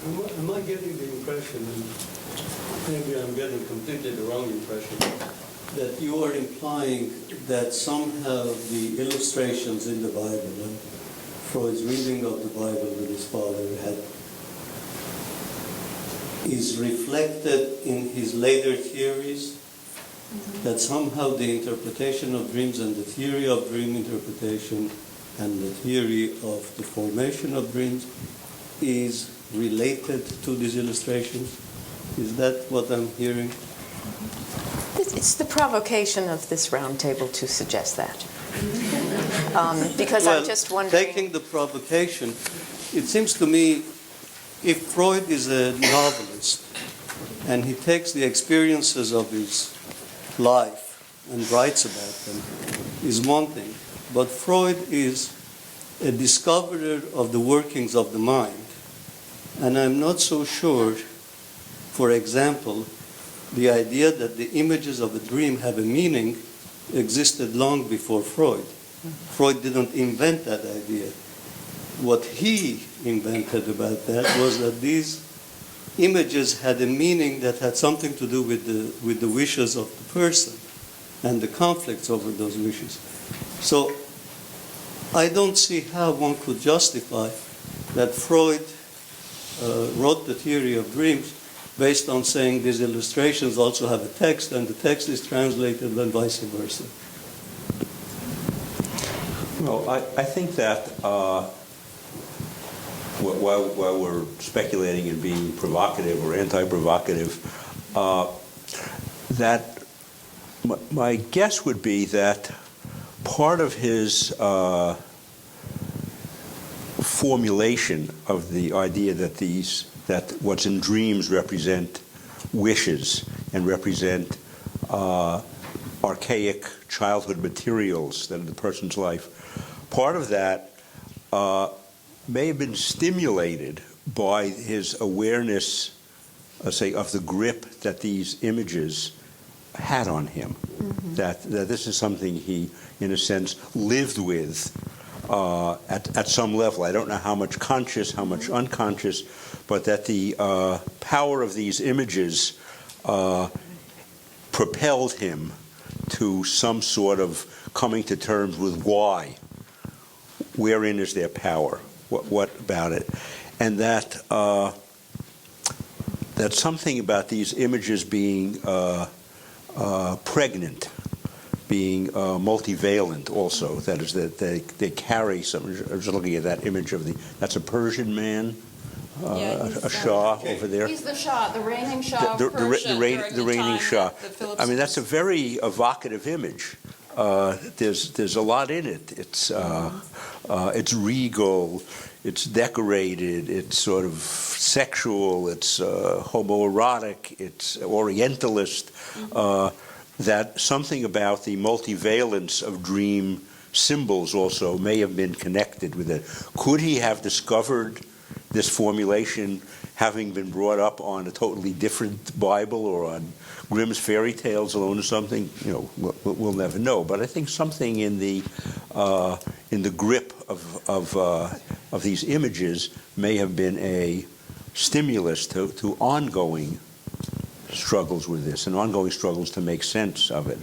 Am I getting the impression, and maybe I'm getting completely the wrong impression, that you are implying that somehow the illustrations in the Bible and Freud's reading of the Bible with his father is reflected in his later theories, that somehow the interpretation of dreams and the theory of dream interpretation and the theory of the formation of dreams is related to these illustrations? Is that what I'm hearing? It's the provocation of this roundtable to suggest that. Because I'm just wondering... Taking the provocation, it seems to me, if Freud is a novelist and he takes the experiences of his life and writes about them, is one thing. But Freud is a discoverer of the workings of the mind. And I'm not so sure, for example, the idea that the images of a dream have a meaning existed long before Freud. Freud didn't invent that idea. What he invented about that was that these images had a meaning that had something to do with the wishes of the person and the conflicts over those wishes. So I don't see how one could justify that Freud wrote the theory of dreams based on saying these illustrations also have a text and the text is translated and vice versa. Well, I think that while we're speculating and being provocative or anti-provocative, that my guess would be that part of his formulation of the idea that what's in dreams represent wishes and represent archaic childhood materials that are the person's life, part of that may have been stimulated by his awareness, say, of the grip that these images had on him. Mm-hmm. That this is something he, in a sense, lived with at some level. I don't know how much conscious, how much unconscious, but that the power of these images propelled him to some sort of coming to terms with why. Wherein is their power? What about it? And that something about these images being pregnant, being multivalent also. That is, that they carry some. I was looking at that image of that's a Persian man, a Shah over there. He's the Shah, the reigning Shah of Persia the reigning Shah. Philippson. I mean, that's a very evocative image. There's a lot in it. It's regal, it's decorated, it's sort of sexual, it's homoerotic, it's orientalist. That something about the multivalence of dream symbols also may have been connected with it. Could he have discovered this formulation having been brought up on a totally different Bible or on Grimm's fairy tales alone or something? We'll never know. But I think something in the grip of these images may have been a stimulus to ongoing struggles with this and ongoing struggles to make sense of it.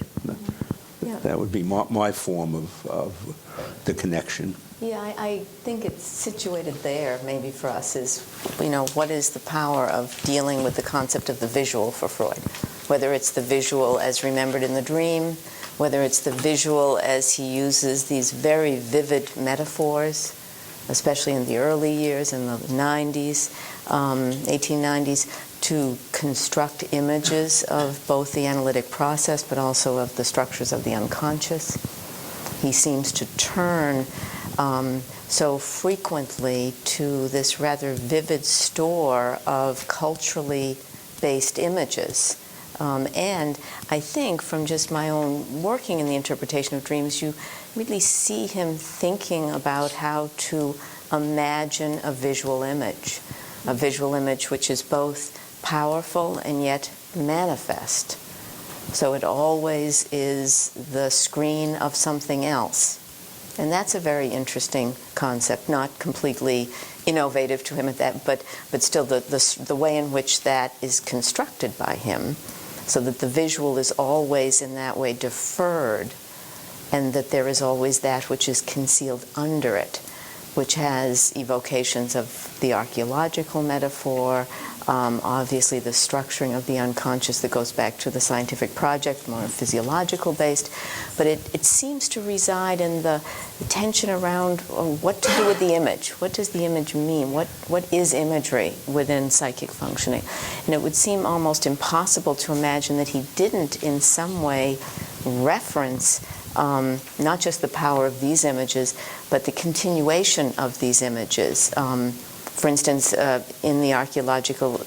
Yeah. That would be my form of the connection. Yeah, I think it's situated there maybe for us is, what is the power of dealing with the concept of the visual for Freud? Whether it's the visual as remembered in the dream, whether it's the visual as he uses these very vivid metaphors, especially in the early years, in the 90s, 1890s, to construct images of both the analytic process but also of the structures of the unconscious. He seems to turn so frequently to this rather vivid store of culturally based images. And I think from just my own working in the interpretation of dreams, you really see him thinking about how to imagine a visual image which is both powerful and yet manifest. So it always is the screen of something else. And that's a very interesting concept, not completely innovative to him at that, but still the way in which that is constructed by him, so that the visual is always in that way deferred, and that there is always that which is concealed under it, which has evocations of the archaeological metaphor, obviously the structuring of the unconscious that goes back to the scientific project, more physiological based, but it seems to reside in the tension around what to do with the image. What does the image mean? What is imagery within psychic functioning? And it would seem almost impossible to imagine that he didn't in some way reference not just the power of these images, but the continuation of these images. For instance, in the archaeological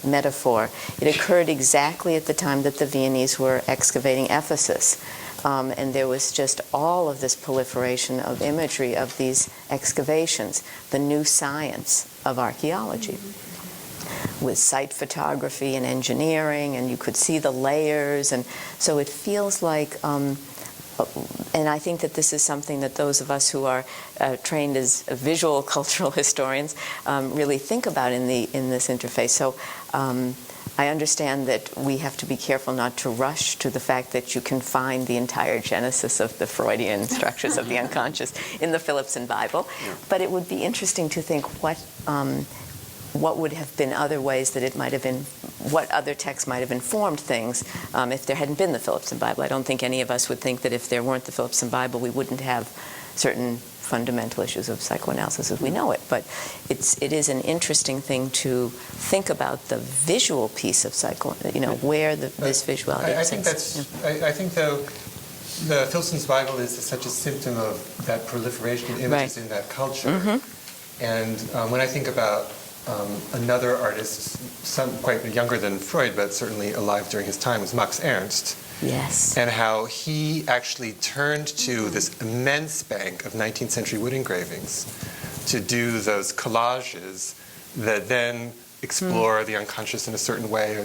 metaphor, it occurred exactly at the time that the Viennese were excavating Ephesus. And there was just all of this proliferation of imagery of these excavations, the new science of archaeology, with site photography and engineering, and you could see the layers. And so it feels like... and I think that this is something that those of us who are trained as visual cultural historians really think about in this interface. So I understand that we have to be careful not to rush to the fact that you can find the entire genesis of the Freudian structures of the unconscious in the Philippson Bible. Yeah. But it would be interesting to think what would have been other ways that it might have been, what other texts might have informed things if there hadn't been the Philippson Bible. I don't think any of us would think that if there weren't the Philippson Bible, we wouldn't have certain fundamental issues of psychoanalysis as we know it. But it is an interesting thing to think about the visual piece of where this visuality exists. I think though the Philippson's Bible is such a symptom of that proliferation of images in that culture. Mm-hmm. And when I think about another artist, some quite younger than Freud, but certainly alive during his time, was Max Ernst. Yes. And how he actually turned to this immense bank of 19th century wood engravings to do those collages that then explore the unconscious in a certain way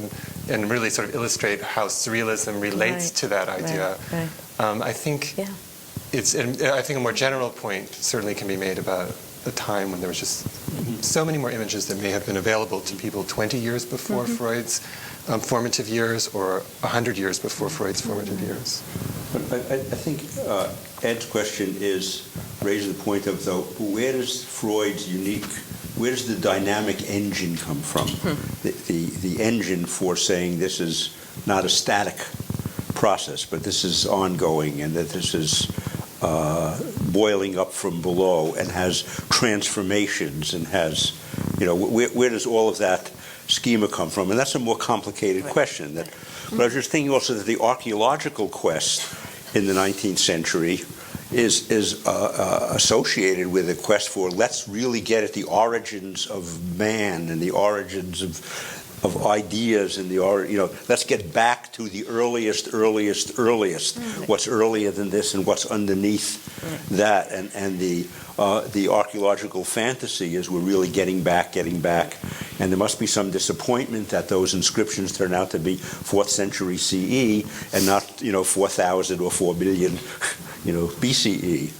and really sort of illustrate how surrealism relates to that idea. Right. I think I think a more general point certainly can be made about a time when there was just so many more images that may have been available to people 20 years before Freud's formative years or 100 years before Freud's formative years. But I think Ed's question raises the point of, though, where does the dynamic engine come from? The engine for saying this is not a static process, but this is ongoing, and that this is boiling up from below and has transformations and has, where does all of that schema come from? And that's a more complicated question. But I was just thinking also that the archaeological quest in the 19th century is associated with a quest for, let's really get at the origins of man and the origins of ideas and let's get back to the earliest. What's earlier than this and what's underneath that, and the archaeological fantasy is we're really getting back, and there must be some disappointment that those inscriptions turn out to be 4th century CE and not 4,000 or 4 billion BCE.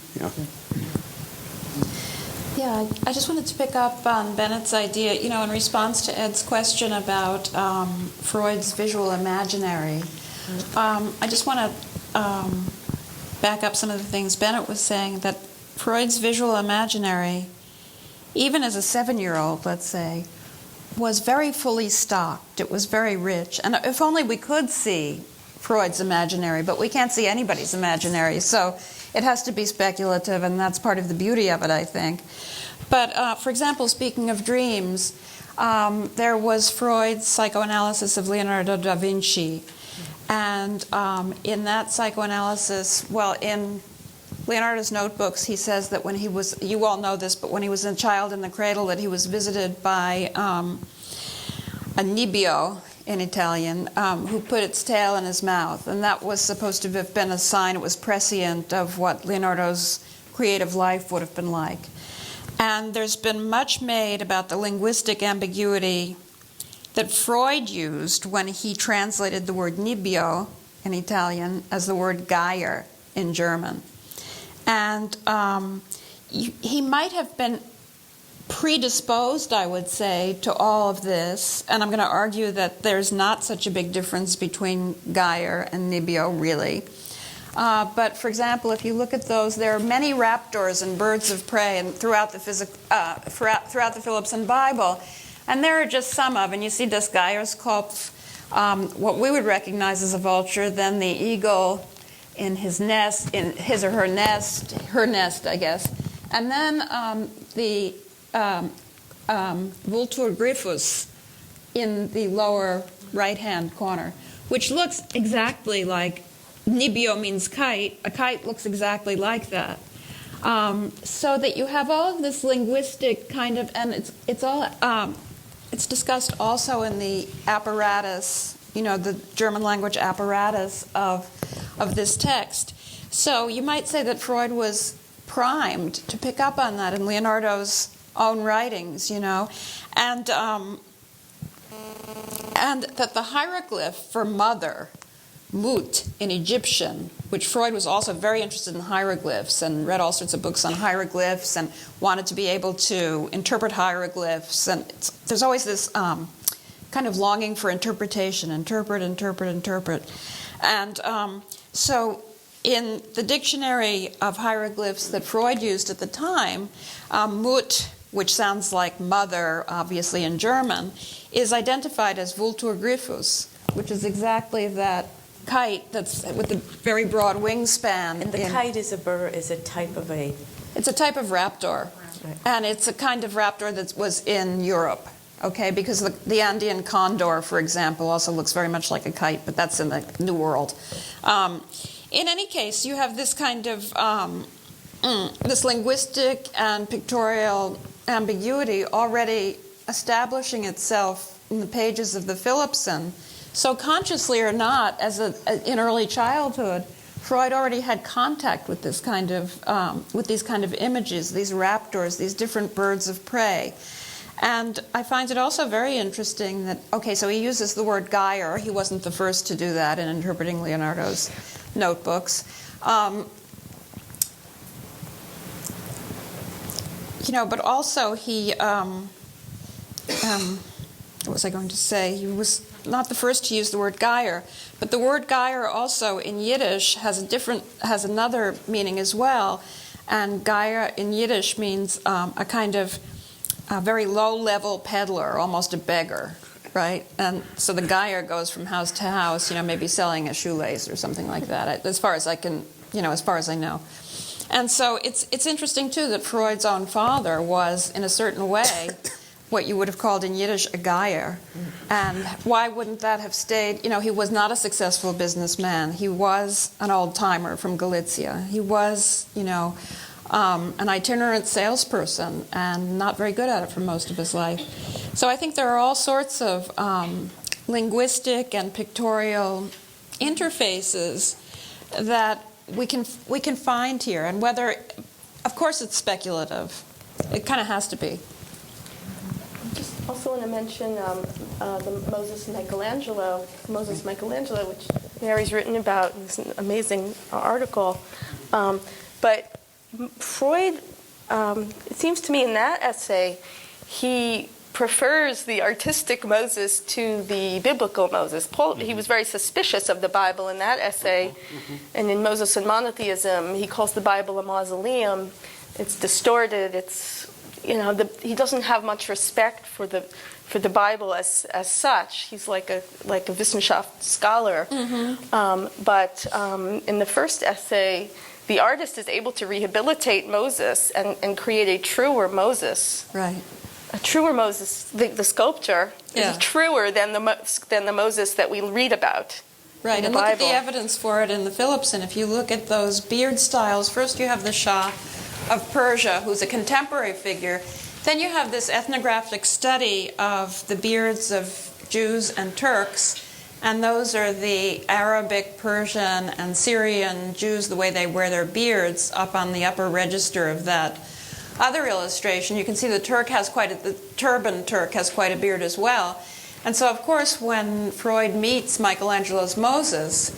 Yeah, I just wanted to pick up on Bennett's idea, in response to Ed's question about Freud's visual imaginary. I just want to back up some of the things Bennett was saying, that Freud's visual imaginary, even as a 7-year-old, let's say, was very fully stocked. It was very rich. And if only we could see Freud's imaginary, but we can't see anybody's imaginary. So it has to be speculative, and that's part of the beauty of it, I think. But, for example, speaking of dreams, there was Freud's Psychoanalysis of Leonardo da Vinci. And in that psychoanalysis, in Leonardo's notebooks, he says that when he was, you all know this, but when he was a child in the cradle, that he was visited by a nibbio, in Italian, who put its tail in his mouth. And that was supposed to have been a sign, it was prescient of what Leonardo's creative life would have been like. And there's been much made about the linguistic ambiguity that Freud used when he translated the word nibbio in Italian as the word Geier in German. And he might have been predisposed, I would say, to all of this, and I'm going to argue that there's not such a big difference between Geier and nibbio, really. But, for example, if you look at those, there are many raptors and birds of prey and throughout the Philippson Bible, and there are just some of, and you see Das Geierskopf, what we would recognize as a vulture, then the eagle in his nest, in his or her nest, I guess, and then the Vultur gryphus in the lower right-hand corner, which looks exactly like, nibbio means kite, a kite looks exactly like that. So that you have all of this linguistic kind of, and it's discussed also in the apparatus, the German language apparatus of this text. So you might say that Freud was primed to pick up on that in Leonardo's own writings, and that the hieroglyph for mother, Mut, in Egyptian, which Freud was also very interested in hieroglyphs and read all sorts of books on hieroglyphs and wanted to be able to interpret hieroglyphs. And there's always this kind of longing for interpretation, interpret. And so in the dictionary of hieroglyphs that Freud used at the time, Mut, which sounds like mother, obviously in German, is identified as Vultur gryphus, which is exactly that kite that's with the very broad wingspan. And the kite is a bird, is a type of a... It's a type of raptor. Right. And it's a kind of raptor that was in Europe, okay? Because the Andean condor, for example, also looks very much like a kite, but that's in the New World. In any case, you have this kind of, this linguistic and pictorial ambiguity already establishing itself in the pages of the Philippson. So consciously or not, in early childhood, Freud already had contact with this kind of, with these kind of images, these raptors, these different birds of prey. And I find it also very interesting that, okay, so he uses the word Geier. He wasn't the first to do that in interpreting Leonardo's notebooks. but also he, what was I going to say? He was not the first to use the word Geier, but the word Geier also in Yiddish has another meaning as well. And Geier in Yiddish means a kind of very low-level peddler, almost a beggar, right? And so the Geier goes from house to house, maybe selling a shoelace or something like that, as far as I can, as far as I know. And so it's interesting, too, that Freud's own father was, in a certain way, what you would have called in Yiddish a Geier. And why wouldn't that have stayed? He was not a successful businessman. He was an old-timer from Galicia. He was, an itinerant salesperson and not very good at it for most of his life. So I think there are all sorts of linguistic and pictorial interfaces that we can find here. And whether, of course it's speculative. It kind of has to be. Just also want to mention the Moses Michelangelo, which Mary's written about. It's an amazing article. But Freud, it seems to me in that essay, he prefers the artistic Moses to the biblical Moses. He was very suspicious of the Bible in that essay. And in Moses and Monotheism, he calls the Bible a mausoleum. It's distorted. It's he doesn't have much respect for the Bible as such. He's like a Wissenschaft scholar. But in the first essay, the artist is able to rehabilitate Moses and create a truer Moses. Right. A truer Moses. The sculpture is truer than the Moses that we read about. Right, and look at the evidence for it in the Philippson. If you look at those beard styles, first you have the Shah of Persia, who's a contemporary figure. Then you have this ethnographic study of the beards of Jews and Turks, and those are the Arabic, Persian, and Syrian Jews, the way they wear their beards, up on the upper register of that other illustration. You can see the turban Turk has quite a beard as well. And so, of course, when Freud meets Michelangelo's Moses,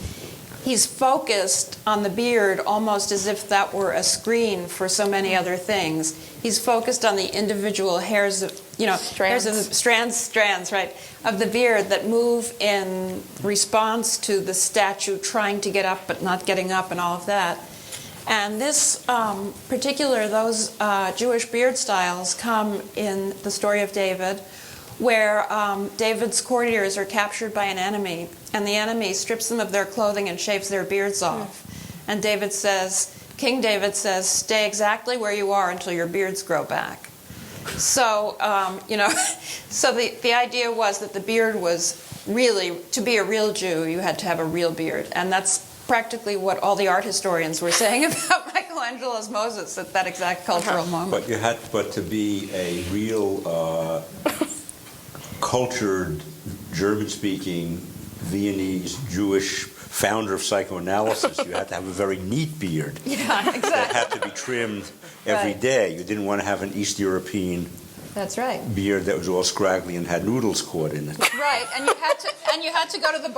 he's focused on the beard almost as if that were a screen for so many other things. He's focused on the individual hairs of, strands, right, of the beard that move in response to the statue trying to get up but not getting up and all of that. And this those Jewish beard styles come in the story of David, where David's courtiers are captured by an enemy, and the enemy strips them of their clothing and shaves their beards off. And King David says, stay exactly where you are until your beards grow back. So, so the idea was that the beard was really, to be a real Jew, you had to have a real beard. And that's practically what all the art historians were saying about Michelangelo's Moses at that exact cultural moment. But to be a real cultured, German-speaking, Viennese, Jewish founder of psychoanalysis, you had to have a very neat beard. Yeah, exactly. That had to be trimmed every day. You didn't want to have an East European That's right. beard that was all scraggly and had noodles caught in it. Right, and you had to go to the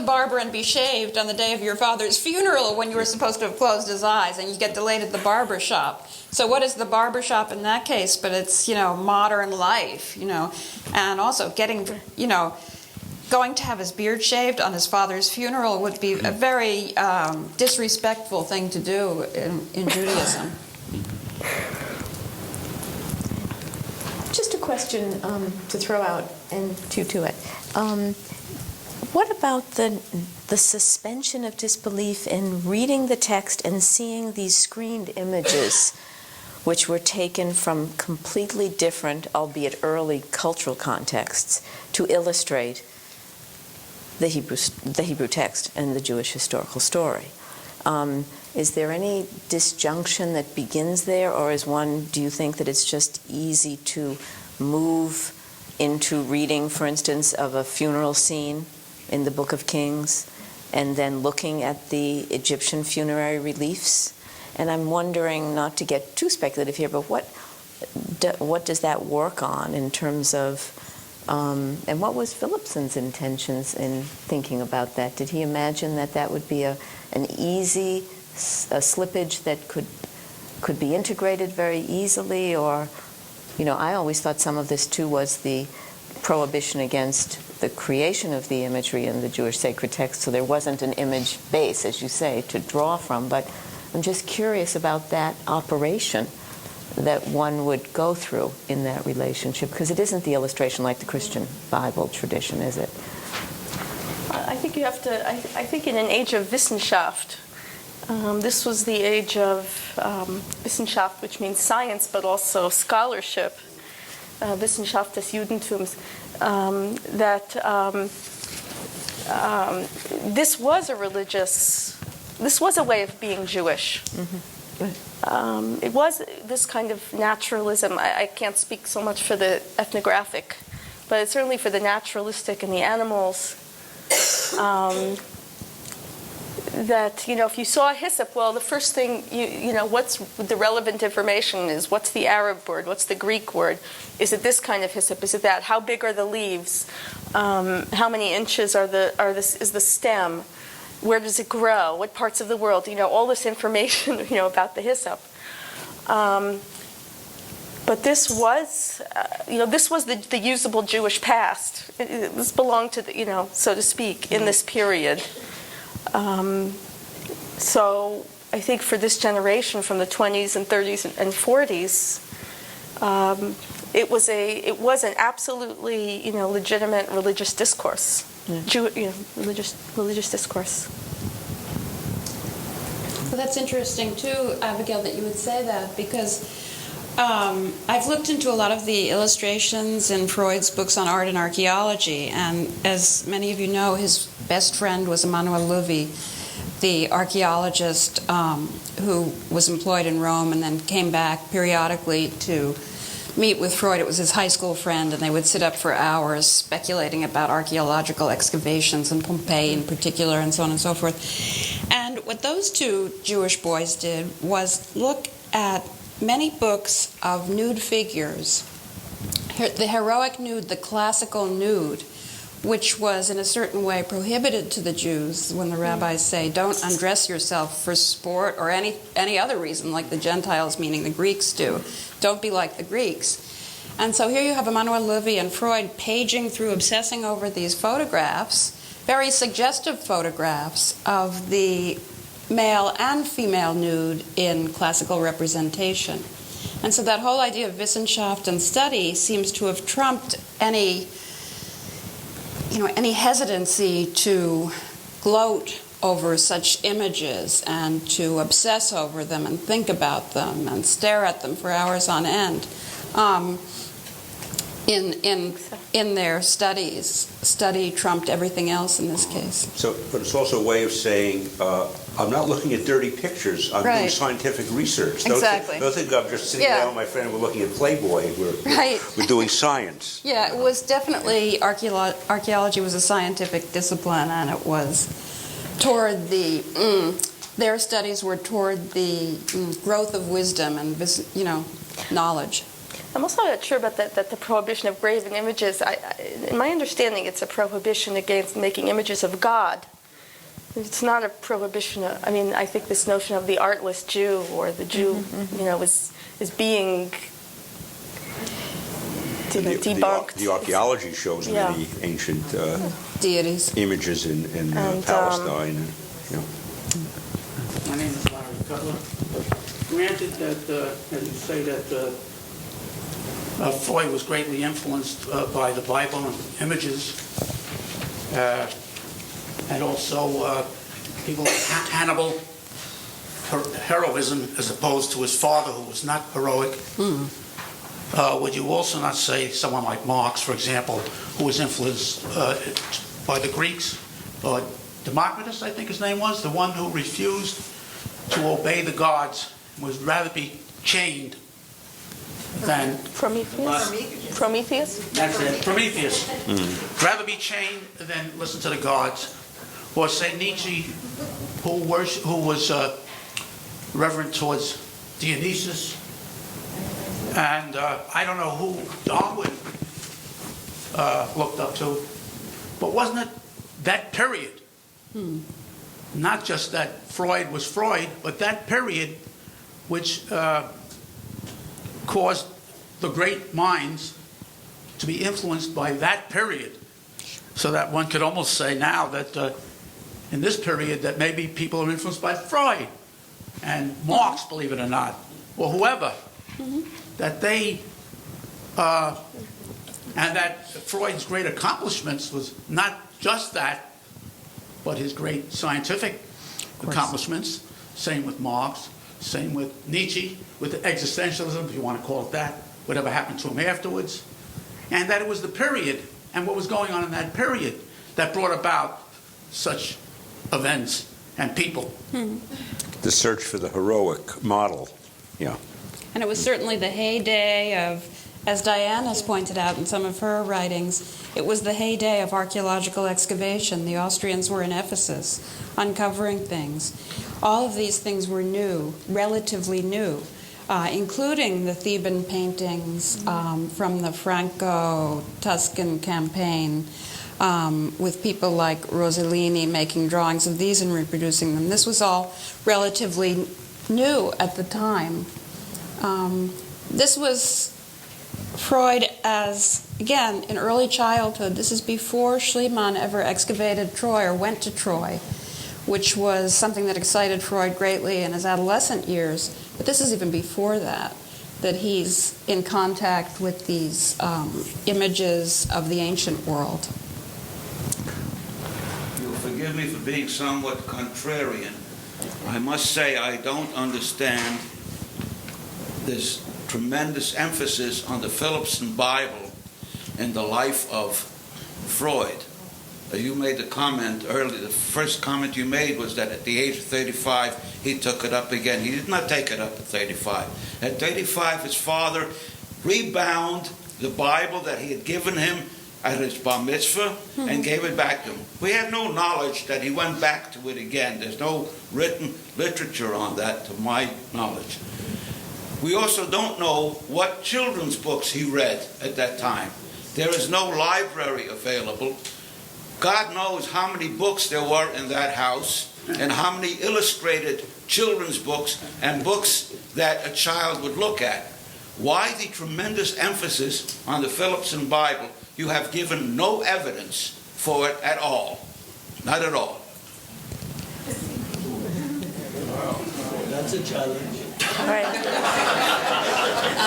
barber and be shaved on the day of your father's funeral when you were supposed to have closed his eyes, and you get delayed at the barber shop. So what is the barber shop in that case? But it's modern life, and also going to have his beard shaved on his father's funeral would be a very disrespectful thing to do in Judaism. Just a question to throw out and to it. What about the suspension of disbelief in reading the text and seeing these screened images, which were taken from completely different, albeit early, cultural contexts to illustrate the Hebrew text and the Jewish historical story? Is there any disjunction that begins there, or do you think that it's just easy to move into reading, for instance, of a funeral scene in the Book of Kings, and then looking at the Egyptian funerary reliefs? And I'm wondering, not to get too speculative here, but what does that work on in terms of, and what was Philippson's intentions in thinking about that? Did he imagine that would be an easy slippage that could could be integrated very easily, or, I always thought some of this too was the prohibition against the creation of the imagery in the Jewish sacred text, so there wasn't an image base, as you say, to draw from. But I'm just curious about that operation that one would go through in that relationship, because it isn't the illustration like the Christian Bible tradition, is it? I think you have to, I think in an age of Wissenschaft, this was the age of Wissenschaft, which means science, but also scholarship, Wissenschaft des Judentums, this was a way of being Jewish. Mm-hmm. It was this kind of naturalism. I can't speak so much for the ethnographic, but it's certainly for the naturalistic and the animals. That, if you saw a hyssop, well, the first thing, what's the relevant information is, what's the Arab word, what's the Greek word? Is it this kind of hyssop? Is it that? How big are the leaves? How many inches is the stem? Where does it grow? What parts of the world? All this information, about the hyssop. But this was, the usable Jewish past. This belonged to the, so to speak, in this period. So I think for this generation, from the 20s and 30s and 40s, it was an absolutely, legitimate religious discourse. Yeah. Religious discourse. Well, that's interesting too, Abigail, that you would say that, because I've looked into a lot of the illustrations in Freud's books on art and archaeology, and as many of you know, his best friend was Emmanuel Levy, the archaeologist who was employed in Rome and then came back periodically to meet with Freud. It was his high school friend, and they would sit up for hours speculating about archaeological excavations in Pompeii in particular, and so on and so forth. And what those two Jewish boys did was look at many books of nude figures, the heroic nude, the classical nude, which was in a certain way prohibited to the Jews when the rabbis say, don't undress yourself for sport or any other reason, like the Gentiles, meaning the Greeks do. Don't be like the Greeks. And so here you have Emmanuel Levy and Freud paging through, obsessing over these photographs, very suggestive photographs of the male and female nude in classical representation. And so that whole idea of Wissenschaft and study seems to have trumped any hesitancy to gloat over such images and to obsess over them and think about them and stare at them for hours on end. In their studies, study trumped everything else in this case. So, but it's also a way of saying, I'm not looking at dirty pictures. I'm doing Right. scientific research. Exactly. Don't think I'm just sitting Yeah. down with my friend and we're looking at Playboy. We're doing science. Yeah, it was definitely, archaeology was a scientific discipline, and it was toward their studies were toward the growth of wisdom and, knowledge. I'm also not sure about that the prohibition of graven images. In my understanding, it's a prohibition against making images of God. It's not a prohibition. I think this notion of the artless Jew or the Jew, is being debunked. The archaeology shows many ancient Deities. images in Palestine. My name is Larry Cutler. Granted that, as you say, that Freud was greatly influenced by the Bible and images, and also people like Hannibal, heroism as opposed to his father, who was not heroic. Would you also not say someone like Marx, for example, who was influenced by the Greeks? Democritus, I think his name was, the one who refused to obey the gods, would rather be chained than... Prometheus? That's it, Prometheus. Rather be chained than listen to the gods. Or say Nietzsche, who was reverent towards Dionysus. And I don't know who Darwin looked up to, but wasn't it that period? Not just that Freud was Freud, but that period which caused the great minds to be influenced by that period. So that one could almost say now that in this period that maybe people are influenced by Freud and Marx, believe it or not, or whoever, that they, and that Freud's great accomplishments was not just that, but his great scientific accomplishments. Same with Marx, same with Nietzsche, with existentialism, if you want to call it that, whatever happened to him afterwards. And that it was the period and what was going on in that period that brought about such events and people. The search for the heroic model. Yeah. And it was certainly the heyday of, as Diane has pointed out in some of her writings, it was the heyday of archaeological excavation. The Austrians were in Ephesus, uncovering things. All of these things were new, relatively new, including the Theban paintings from the Franco-Tuscan campaign, with people like Rossellini making drawings of these and reproducing them. This was all relatively new at the time. This was Freud as, again, in early childhood. This is before Schliemann ever excavated Troy or went to Troy, which was something that excited Freud greatly in his adolescent years. But this is even before that he's in contact with these images of the ancient world. You'll forgive me for being somewhat contrarian. I must say I don't understand this tremendous emphasis on the Philippson Bible in the life of Freud. You made the comment earlier, the first comment you made was that at the age of 35 he took it up again. He did not take it up at 35. At 35 his father rebound the Bible that he had given him at his bar mitzvah and gave it back to him. We have no knowledge that he went back to it again. There's no written literature on that to my knowledge. We also don't know what children's books he read at that time. There is no library available. God knows how many books there were in that house and how many illustrated children's books and books that a child would look at. Why the tremendous emphasis on the Philippson Bible? You have given no evidence for it at all. Not at all. That's a challenge. All right.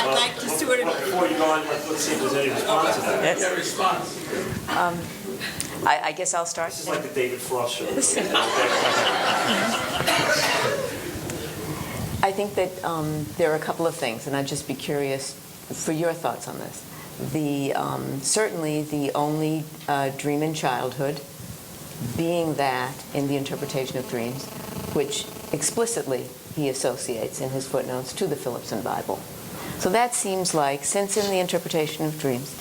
I'd like to sort of... Before you go on, let's see if there's any response to that. Their response. I guess I'll start. This is like the David Frost show. I think that there are a couple of things, and I'd just be curious for your thoughts on this. Certainly the only dream in childhood being that in the interpretation of dreams, which explicitly he associates in his footnotes to the Philippson Bible. So that seems like, since in the interpretation of dreams,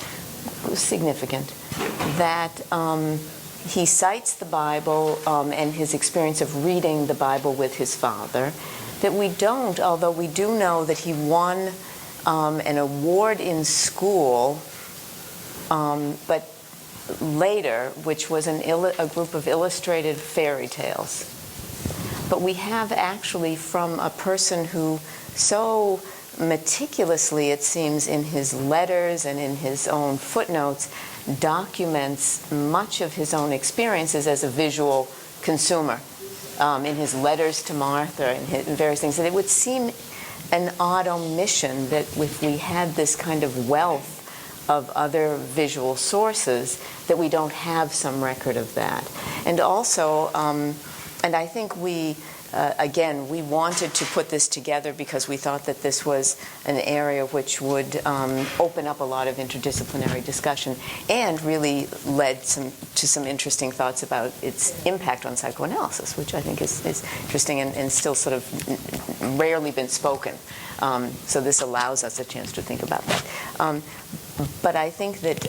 it was significant that he cites the Bible and his experience of reading the Bible with his father, that we don't, although we do know that he won an award in school, but later, which was a group of illustrated fairy tales. But we have actually from a person who so meticulously, it seems, in his letters and in his own footnotes, documents much of his own experiences as a visual consumer. In his letters to Martha and various things, that it would seem an odd omission that if we had this kind of wealth of other visual sources, that we don't have some record of that. And also, and I think we, again, we wanted to put this together because we thought that this was an area which would open up a lot of interdisciplinary discussion and really led to some interesting thoughts about its impact on psychoanalysis, which I think is interesting and still sort of rarely been spoken. So this allows us a chance to think about that. But I think that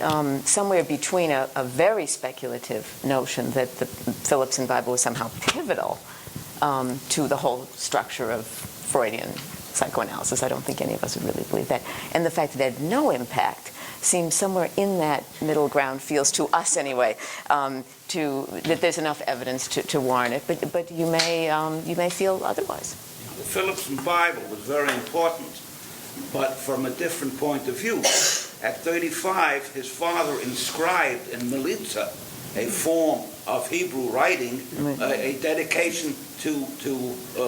somewhere between a very speculative notion that the Philippson Bible was somehow pivotal to the whole structure of Freudian psychoanalysis, I don't think any of us would really believe that, and the fact that it had no impact seems somewhere in that middle ground, feels to us anyway, that there's enough evidence to warrant it. But you may feel otherwise. the Philippson Bible was very important, but from a different point of view. At 35, his father inscribed in Milica, a form of Hebrew writing, a dedication to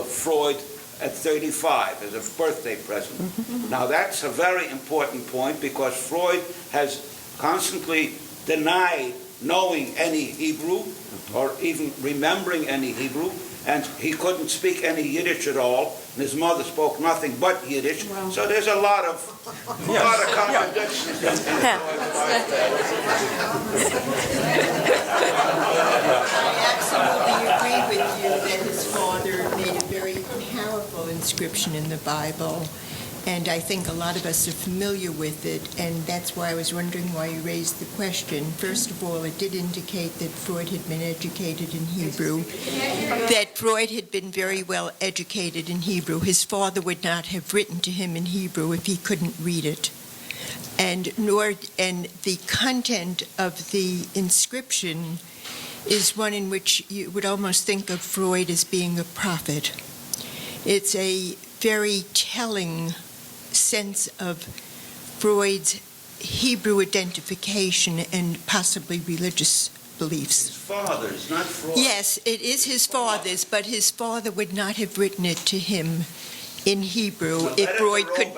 Freud at 35 as a birthday present. Now that's a very important point, because Freud has constantly denied knowing any Hebrew or even remembering any Hebrew, and he couldn't speak any Yiddish at all, and his mother spoke nothing but Yiddish. Wow. So there's a lot of contradictions in Freud's life. I absolutely agree with you that his father made a very powerful inscription in the Bible, and I think a lot of us are familiar with it, and that's why I was wondering why you raised the question. First of all, it did indicate that Freud had been educated in Hebrew, that Freud had been very well educated in Hebrew. His father would not have written to him in Hebrew if he couldn't read it. And the content of the inscription is one in which you would almost think of Freud as being a prophet. It's a very telling sense of Freud's Hebrew identification and possibly religious beliefs. His father's, not Freud. Yes, it is his father's, but his father would not have written it to him in Hebrew if Freud could.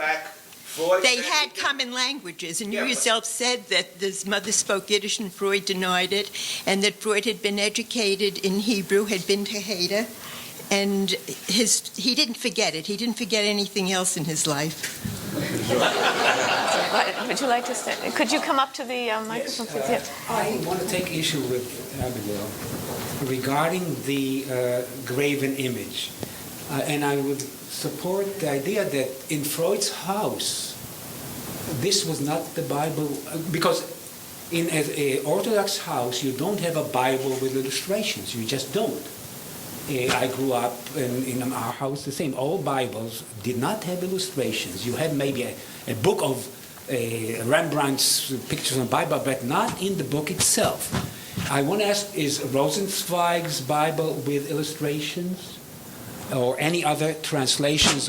They had common languages, and you yourself said that his mother spoke Yiddish and Freud denied it, and that Freud had been educated in Hebrew, had been to Haida, and he didn't forget it. He didn't forget anything else in his life. Would you like to say? Could you come up to the microphone, please? Yes. I want to take issue with Abigail regarding the graven image. And I would support the idea that in Freud's house, this was not the Bible, because in an Orthodox house, you don't have a Bible with illustrations. You just don't. I grew up in our house the same. All Bibles did not have illustrations. You had maybe a book of Rembrandt's pictures on the Bible, but not in the book itself. I want to ask, is Rosenzweig's Bible with illustrations or any other translations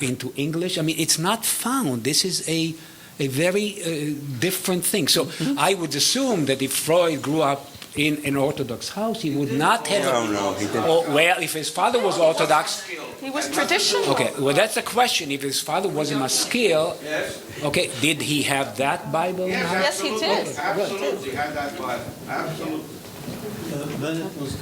into English? I mean, it's not found. This is a very different thing. So I would assume that if Freud grew up in an Orthodox house, he would not have. No, he didn't. Well, if his father was Orthodox, He was traditional. okay. Well, that's the question. If his father was a maskil, okay, did he have that Bible? Yes, he did. Absolutely, had that Bible. Absolutely. Bennett was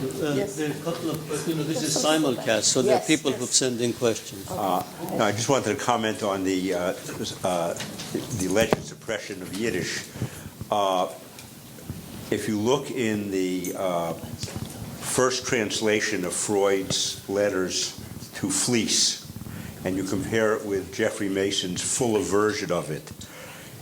there are a couple of, this is simulcast, so there are people who've sent in questions. No, I just wanted to comment on the alleged suppression of Yiddish. If you look in the first translation of Freud's letters to Fleece, and you compare it with Jeffrey Mason's fuller version of it,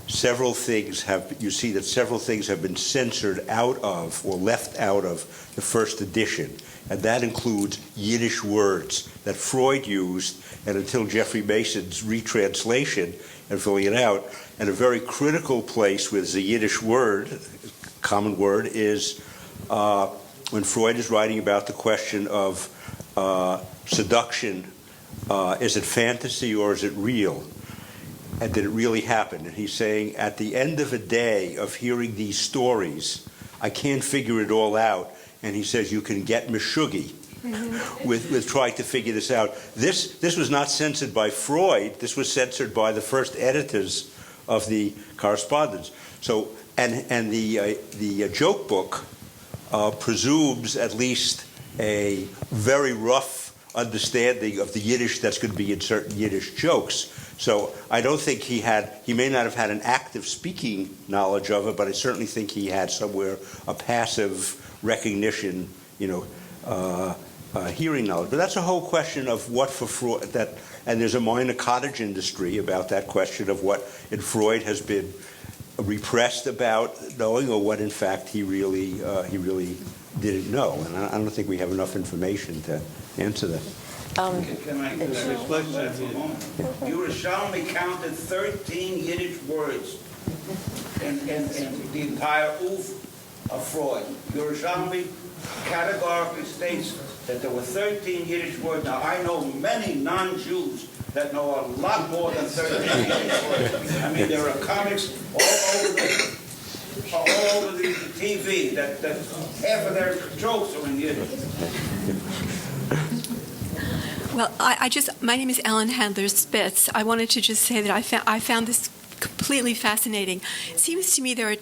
you see that several things have been censored out of or left out of the first edition, and that includes Yiddish words that Freud used, and until Jeffrey Mason's retranslation and filling it out, and a very critical place with the Yiddish word, common word, is when Freud is writing about the question of seduction, is it fantasy or is it real? And did it really happen? And he's saying, at the end of a day of hearing these stories, I can't figure it all out. And he says, you can get Meshuggah with trying to figure this out. This was not censored by Freud. This was censored by the first editors of the correspondence. So, and the joke book presumes at least a very rough understanding of the Yiddish that's going to be in certain Yiddish jokes. So I don't think he may not have had an active speaking knowledge of it, but I certainly think he had somewhere a passive recognition, hearing knowledge. But that's a whole question of what for Freud, and there's a minor cottage industry about that question of what in Freud has been repressed about knowing, or what in fact he really didn't know. And I don't think we have enough information to answer that. Can I question for a moment? Yerushalmi counted 13 Yiddish words in the entire Uv. of Freud. Yerushalmi categorically states that there were 13 Yiddish words. Now, I know many non-Jews that know a lot more than 13 Yiddish words. I mean, there are comics all over the TV that half of their jokes are in Yiddish. Well, my name is Ellen Handler-Spitz. I wanted to just say that I found this completely fascinating. It seems to me there are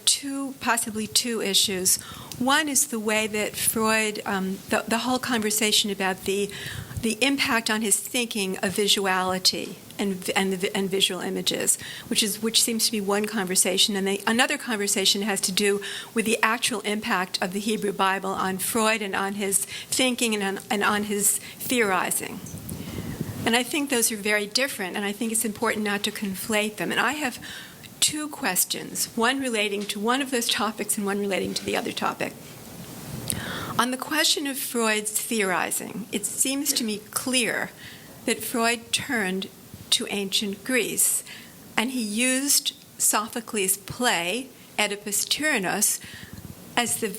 possibly two issues. One is the way that Freud, the whole conversation about the impact on his thinking of visuality and visual images, which seems to be one conversation, and another conversation has to do with the actual impact of the Hebrew Bible on Freud and on his thinking and on his theorizing. And I think those are very different, and I think it's important not to conflate them. And I have two questions, one relating to one of those topics and one relating to the other topic. On the question of Freud's theorizing, it seems to me clear that Freud turned to ancient Greece, and he used Sophocles' play, Oedipus Tyrannus, as the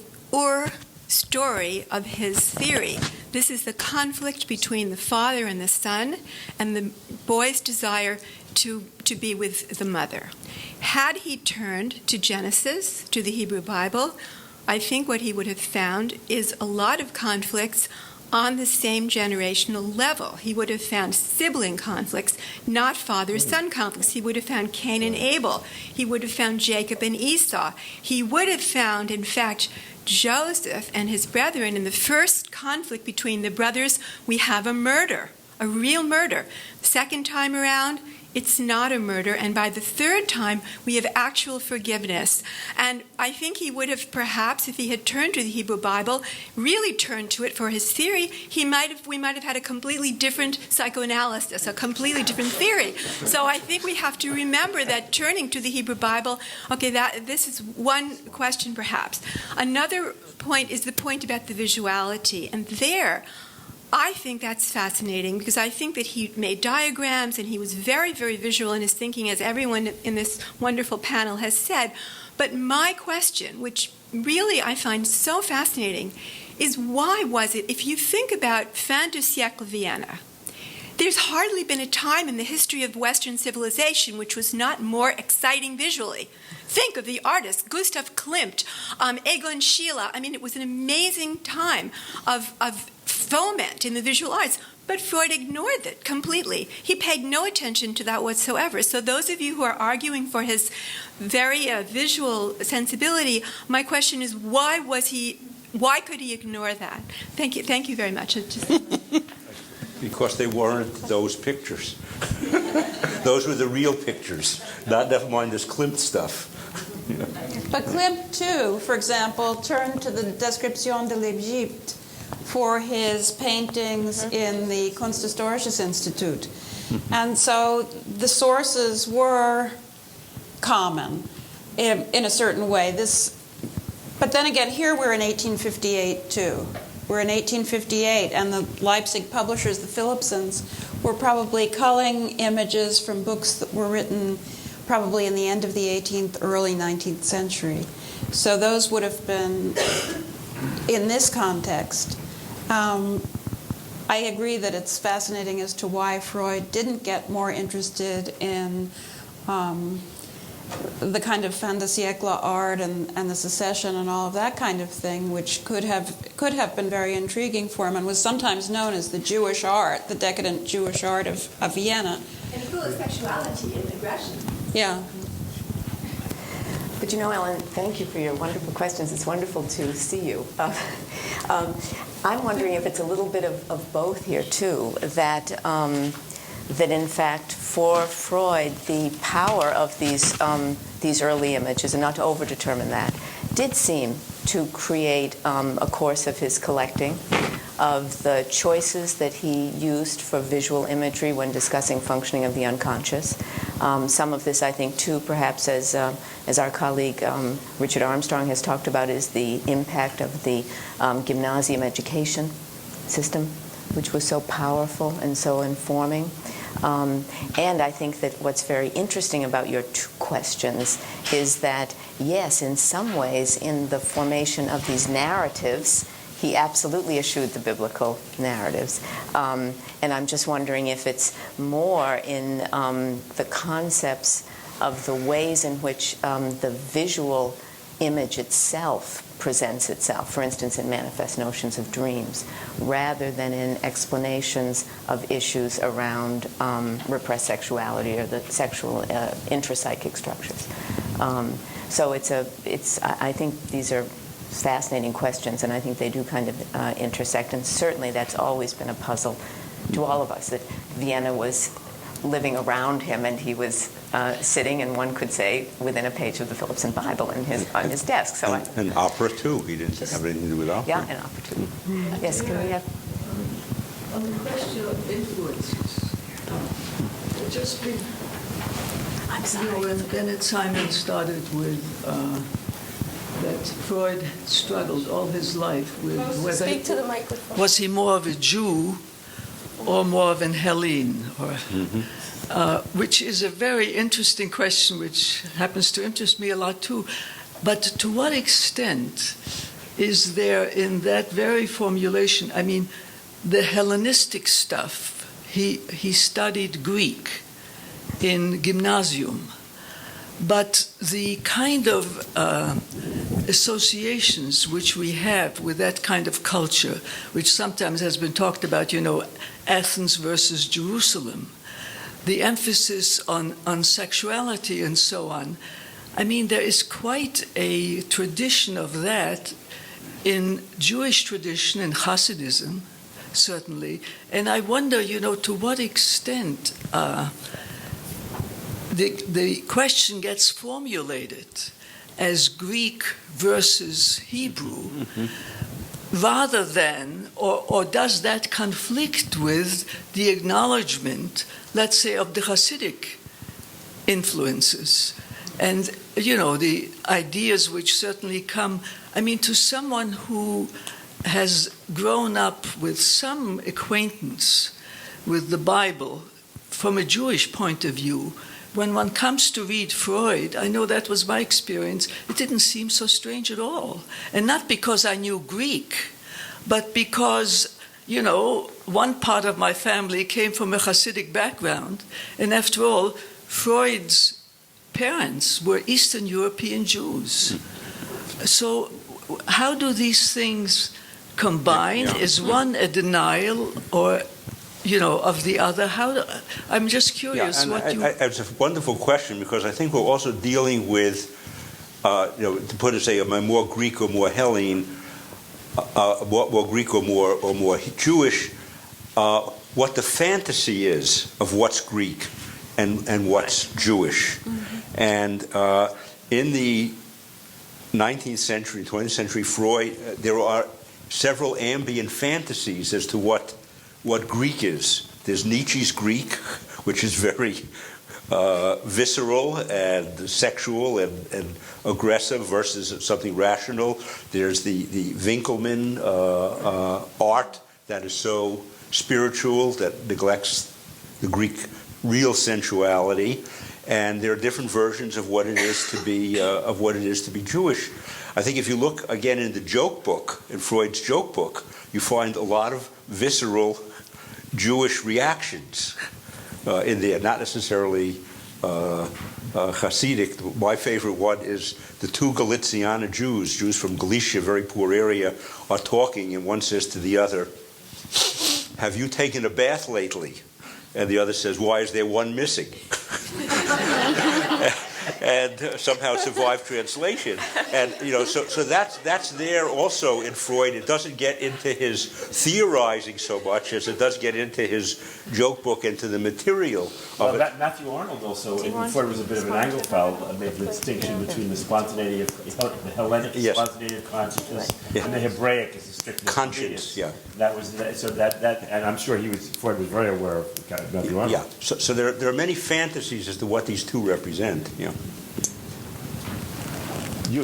story of his theory. This is the conflict between the father and the son, and the boy's desire to be with the mother. Had he turned to Genesis, to the Hebrew Bible, I think what he would have found is a lot of conflicts on the same generational level. He would have found sibling conflicts, not father-son conflicts. He would have found Cain and Abel. He would have found Jacob and Esau. He would have found, in fact, Joseph and his brethren. In the first conflict between the brothers, we have a murder, a real murder. The second time around, it's not a murder, and by the third time, we have actual forgiveness. And I think he would have perhaps, if he had turned to the Hebrew Bible, really turned to it for his theory, we might have had a completely different psychoanalysis, a completely different theory. So I think we have to remember that turning to the Hebrew Bible, this is one question perhaps. Another point is the point about the visuality, and there, I think that's fascinating because I think that he made diagrams and he was very, very visual in his thinking, as everyone in this wonderful panel has said. But my question, which really I find so fascinating, is why was it, if you think about fin de siècle Vienna, there's hardly been a time in the history of Western civilization which was not more exciting visually. Think of the artists, Gustav Klimt, Egon Schiele. I mean, it was an amazing time of foment in the visual arts, but Freud ignored it completely. He paid no attention to that whatsoever. So those of you who are arguing for his very visual sensibility, my question is, why could he ignore that? Thank you very much. Because they weren't those pictures. Those were the real pictures, never mind this Klimt stuff. But Klimt, too, for example, turned to the Description de l'Egypte for his paintings in the Kunsthistorisches Institut. And so the sources were common in a certain way. But then again, here we're in 1858, too. We're in 1858, and the Leipzig publishers, the Philippsons, were probably culling images from books that were written probably in the end of the 18th, early 19th century. So those would have been, in this context, I agree that it's fascinating as to why Freud didn't get more interested in the kind of fin de siècle art and the secession and all of that kind of thing, which could have been very intriguing for him and was sometimes known as the Jewish art, the decadent Jewish art of Vienna. And full of sexuality and aggression. Yeah. But Ellen, thank you for your wonderful questions. It's wonderful to see you. I'm wondering if it's a little bit of both here, too, that in fact, for Freud, the power of these early images, and not to overdetermine that, did seem to create a course of his collecting, of the choices that he used for visual imagery when discussing functioning of the unconscious. Some of this, I think, too, perhaps as our colleague Richard Armstrong has talked about, is the impact of the gymnasium education system, which was so powerful and so informing. And I think that what's very interesting about your questions is that, yes, in some ways, in the formation of these narratives, he absolutely eschewed the biblical narratives. And I'm just wondering if it's more in the concepts of the ways in which the visual image itself presents itself, for instance, in manifest notions of dreams, rather than in explanations of issues around repressed sexuality or the sexual intrapsychic structures. So I think these are fascinating questions, and I think they do kind of intersect, and certainly that's always been a puzzle to all of us, that Vienna was living around him, and he was sitting, and one could say, within a page of the Philippson Bible on his desk. So and opera, too. He didn't have anything to do with opera. Yeah, and opera, too. Yes, can we have... On the question of influences, just been... I'm sorry. When Bennett Simon started with that Freud struggled all his life with whether... Speak to the microphone. Was he more of a Jew or more of an Hellene? Or, which is a very interesting question, which happens to interest me a lot too. But to what extent is there in that very formulation, I mean, the Hellenistic stuff, he studied Greek in gymnasium, but the kind of associations which we have with that kind of culture, which sometimes has been talked about, Athens versus Jerusalem, the emphasis on sexuality and so on. I mean, there is quite a tradition of that in Jewish tradition and Hasidism, certainly. And I wonder, to what extent the question gets formulated as Greek versus Hebrew, rather than, or does that conflict with the acknowledgement, let's say, of the Hasidic influences? And, the ideas which certainly come, I mean, to someone who has grown up with some acquaintance with the Bible from a Jewish point of view, when one comes to read Freud, I know that was my experience, it didn't seem so strange at all. And not because I knew Greek, but because, one part of my family came from a Hasidic background, and after all, Freud's parents were Eastern European Jews. So how do these things combine? Yeah. Is one a denial or, of the other? I'm just curious It's a wonderful question, because I think we're also dealing with, to put it, say, am I more Greek or more Hellene, more Greek or more Jewish, what the fantasy is of what's Greek and what's Jewish. And in the 19th century, 20th century Freud, there are several ambient fantasies as to what Greek is. There's Nietzsche's Greek, which is very visceral and sexual and aggressive versus something rational. There's the Winckelmann art that is so spiritual that neglects the Greek real sensuality. And there are different versions of what it is to be Jewish. I think if you look again in the joke book, in Freud's joke book, you find a lot of visceral Jewish reactions in there, not necessarily Hasidic. My favorite one is the two Galiciana Jews from Galicia, a very poor area, are talking, and one says to the other, "Have you taken a bath lately?" And the other says, "Why is there one missing?" And somehow survived translation. And so that's there also in Freud. It doesn't get into his theorizing so much as it does get into his joke book and to the material of it. Matthew Arnold also, and Freud was a bit of an Anglophile, made the distinction between the spontaneity of the Hellenic spontaneity of consciousness and the Hebraic as the strictness conscience. Yeah, that was so that, and I'm sure Freud was very aware of Matthew Arnold. Yeah, so there are many fantasies as to what these two represent. Yeah. You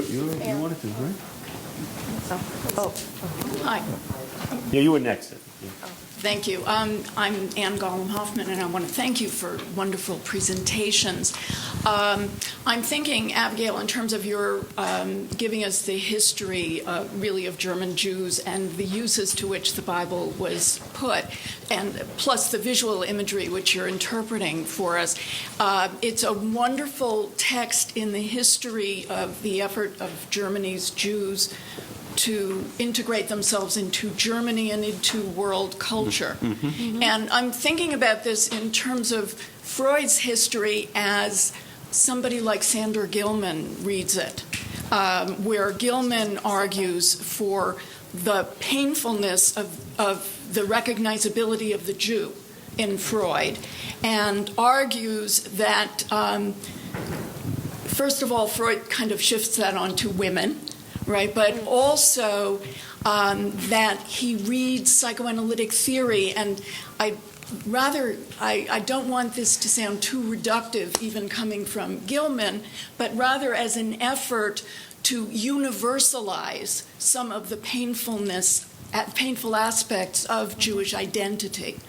wanted to, right? Oh. Hi. Yeah, you were next. Yeah. Thank you. I'm Ann Gollum-Hoffman, and I want to thank you for wonderful presentations. I'm thinking, Abigail, in terms of your giving us the history, really, of German Jews and the uses to which the Bible was put, and plus the visual imagery which you're interpreting for us. It's a wonderful text in the history of the effort of Germany's Jews to integrate themselves into Germany and into world culture. And I'm thinking about this in terms of Freud's history as somebody like Sander Gillman reads it, where Gillman argues for the painfulness of the recognizability of the Jew in Freud, and argues that, first of all, Freud kind of shifts that onto women, right? But also that he reads psychoanalytic theory, and I don't want this to sound too reductive, even coming from Gillman, but rather as an effort to universalize some of the painful aspects of Jewish identity.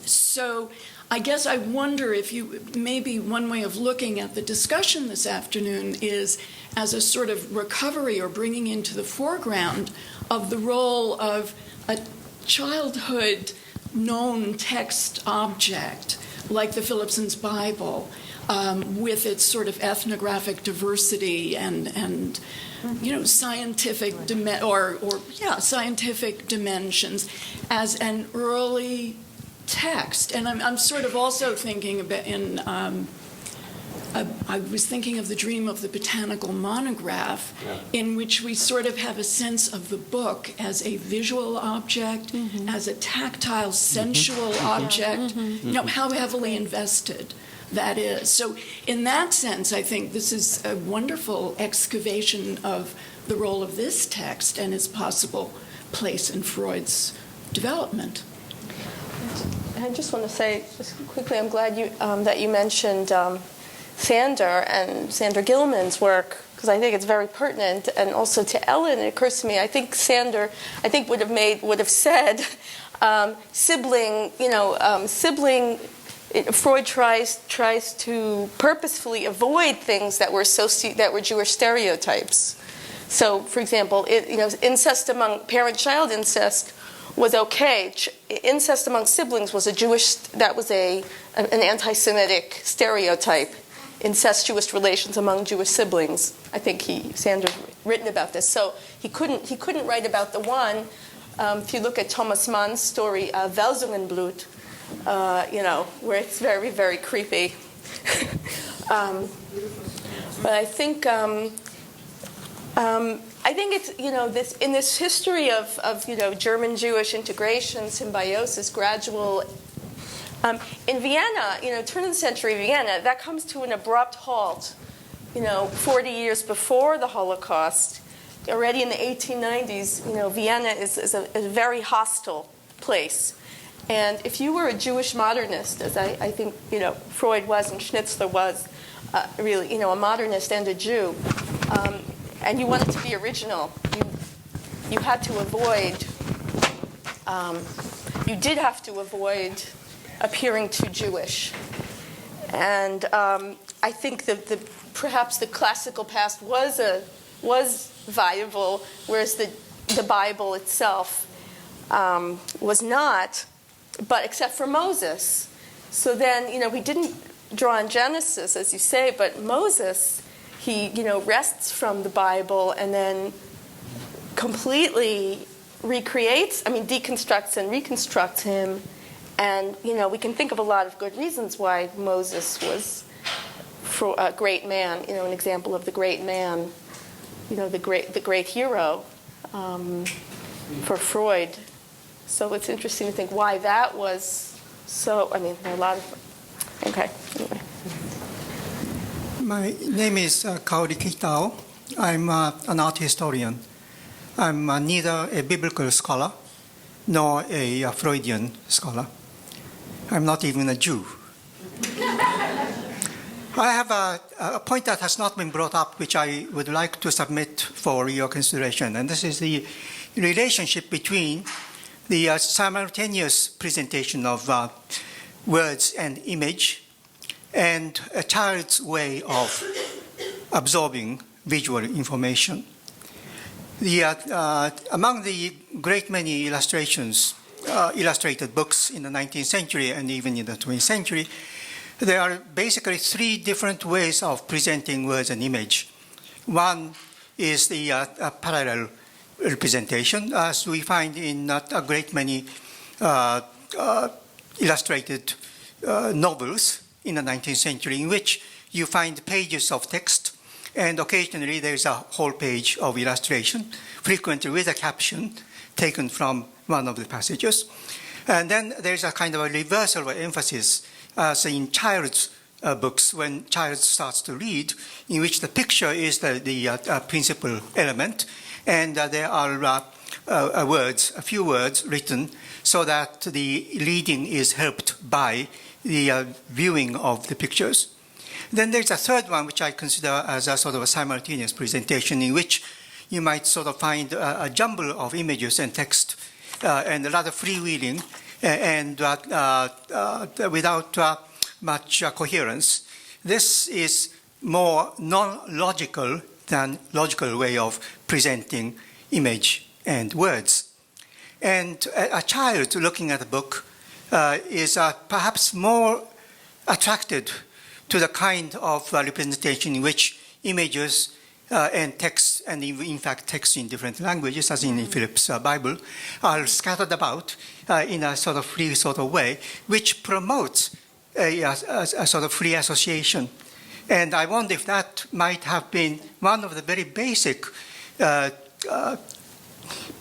So I guess I wonder if maybe one way of looking at the discussion this afternoon is as a sort of recovery or bringing into the foreground of the role of a childhood known text object like the Philippson's Bible, with its sort of ethnographic diversity and scientific scientific dimensions as an early text. And I'm sort of also thinking about I was thinking of the Dream of the Botanical Monograph, in which we sort of have a sense of the book as a visual object, as a tactile, sensual object, how heavily invested that is. So in that sense, I think this is a wonderful excavation of the role of this text and its possible place in Freud's development. I just want to say, just quickly, I'm glad that you mentioned Sander and Sander Gillman's work, because I think it's very pertinent. And also to Ellen, it occurs to me, I think Sander, would have said sibling. Freud tries to purposefully avoid things that were Jewish stereotypes. So, for example, incest among parent-child incest was okay. Incest among siblings was an anti-Semitic stereotype. Incestuous relations among Jewish siblings. I think Sander's written about this. So he couldn't write about the one. If you look at Thomas Mann's story, Welsungen where it's very, very creepy. But I think it's this in this history of German Jewish integration, symbiosis, gradual. In Vienna, turn of the century Vienna, that comes to an abrupt halt. 40 years before the Holocaust, already in the 1890s, Vienna is a very hostile place. And if you were a Jewish modernist, as I think Freud was and Schnitzler was, really a modernist and a Jew, and you wanted to be original, you had to avoid. You did have to avoid appearing too Jewish, and I think that perhaps the classical past was viable, whereas the Bible itself was not. But except for Moses. So then, we didn't draw on Genesis, as you say, but Moses, he, wrests from the Bible and then completely deconstructs and reconstructs him. And, we can think of a lot of good reasons why Moses was a great man, an example of the great man, the great hero for Freud. So it's interesting to think why that was so. A lot of. Okay. Anyway. My name is Kaori Kitao. I'm an art historian. I'm neither a biblical scholar nor a Freudian scholar. I'm not even a Jew. I have a point that has not been brought up, which I would like to submit for your consideration, and this is the relationship between the simultaneous presentation of words and image, and a child's way of absorbing visual information. Among the great many illustrated books in the 19th century and even in the 20th century, there are basically three different ways of presenting words and image. One is the parallel representation, as we find in a great many illustrated novels in the 19th century, in which you find pages of text, and occasionally there is a whole page of illustration, frequently with a caption taken from one of the passages. And then there's a kind of a reversal of emphasis, as in child's books, when child starts to read, in which the picture is the principal element, and there are a few words written so that the reading is helped by the viewing of the pictures. Then there's a third one, which I consider as a sort of a simultaneous presentation, in which you might sort of find a jumble of images and text, and a lot of freewheeling, and without much coherence. This is more non-logical than logical way of presenting image and words. And a child looking at a book is perhaps more attracted to the kind of representation in which images and text, and in fact text in different languages, as in Philip's Bible, are scattered about in a sort of free sort of way, which promotes a sort of free association. And I wonder if that might have been one of the very basic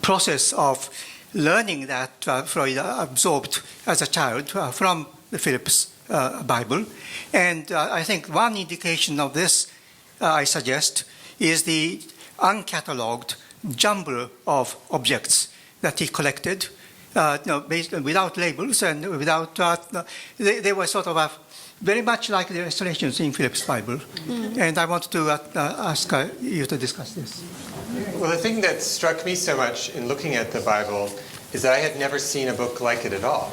process of learning that Freud absorbed as a child from the Philip's Bible. And I think one indication of this, I suggest, is the uncatalogued jumble of objects that he collected, without labels and without, they were sort of very much like the illustrations in Philip's Bible. Mm-hmm. And I want to ask you to discuss this. Well, the thing that struck me so much in looking at the Bible is that I had never seen a book like it at all.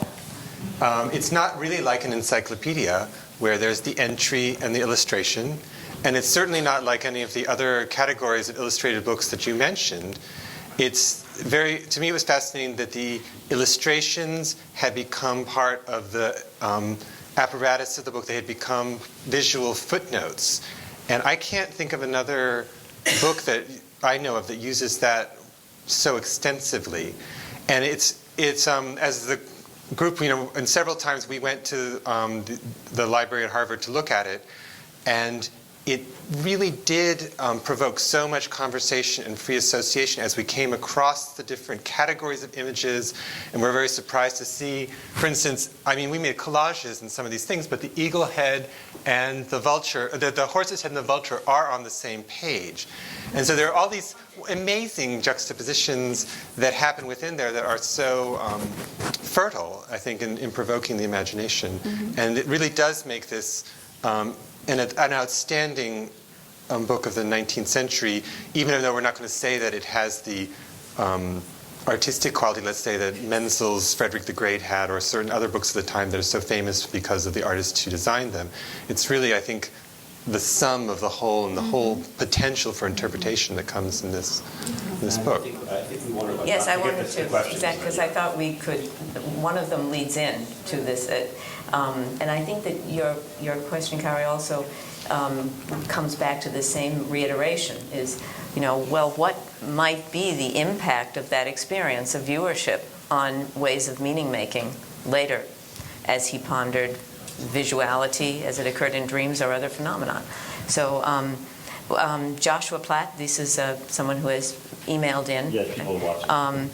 It's not really like an encyclopedia where there's the entry and the illustration, and it's certainly not like any of the other categories of illustrated books that you mentioned. To me it was fascinating that the illustrations had become part of the apparatus of the book. They had become visual footnotes. And I can't think of another book that I know of that uses that so extensively. And it's as the group, and several times we went to the library at Harvard to look at it, and it really did provoke so much conversation and free association as we came across the different categories of images, and we're very surprised to see, for instance, we made collages in some of these things, but the eagle head and the vulture, the horse's head and the vulture are on the same page. And so there are all these amazing juxtapositions that happen within there that are so fertile, I think, in provoking the imagination. Mm-hmm. And it really does make this an outstanding book of the 19th century, even though we're not going to say that it has the artistic quality, let's say, that Menzel's Frederick the Great had, or certain other books of the time that are so famous because of the artists who designed them. It's really, I think, the sum of the whole and the whole potential for interpretation that comes in this book. Yes, I wanted to, exactly, because I thought we could, one of them leads in to this. And I think that your question, Kari, also comes back to the same reiteration, is, what might be the impact of that experience of viewership on ways of meaning-making later, as he pondered visuality as it occurred in dreams or other phenomena. So Joshua Platt, this is someone who has emailed in. Yes, people watching.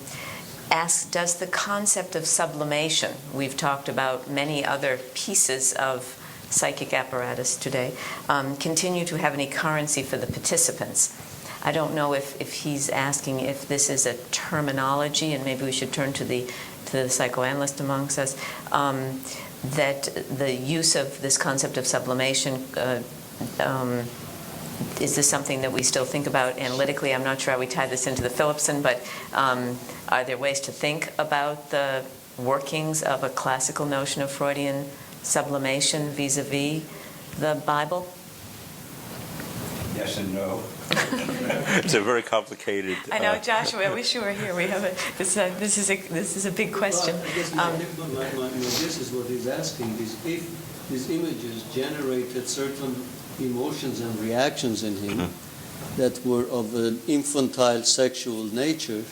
Asks, does the concept of sublimation, we've talked about many other pieces of psychic apparatus today, continue to have any currency for the participants? I don't know if he's asking if this is a terminology, and maybe we should turn to the psychoanalyst amongst us, that the use of this concept of sublimation is this something that we still think about analytically? I'm not sure how we tie this into the Philippson, but are there ways to think about the workings of a classical notion of Freudian sublimation vis-a-vis the Bible? Yes and no. It's a very complicated. I know, Joshua. I wish you were here. We have this is a big question. Well, I guess my guess is what he's asking is if these images generated certain emotions and reactions in him that were of an infantile sexual nature,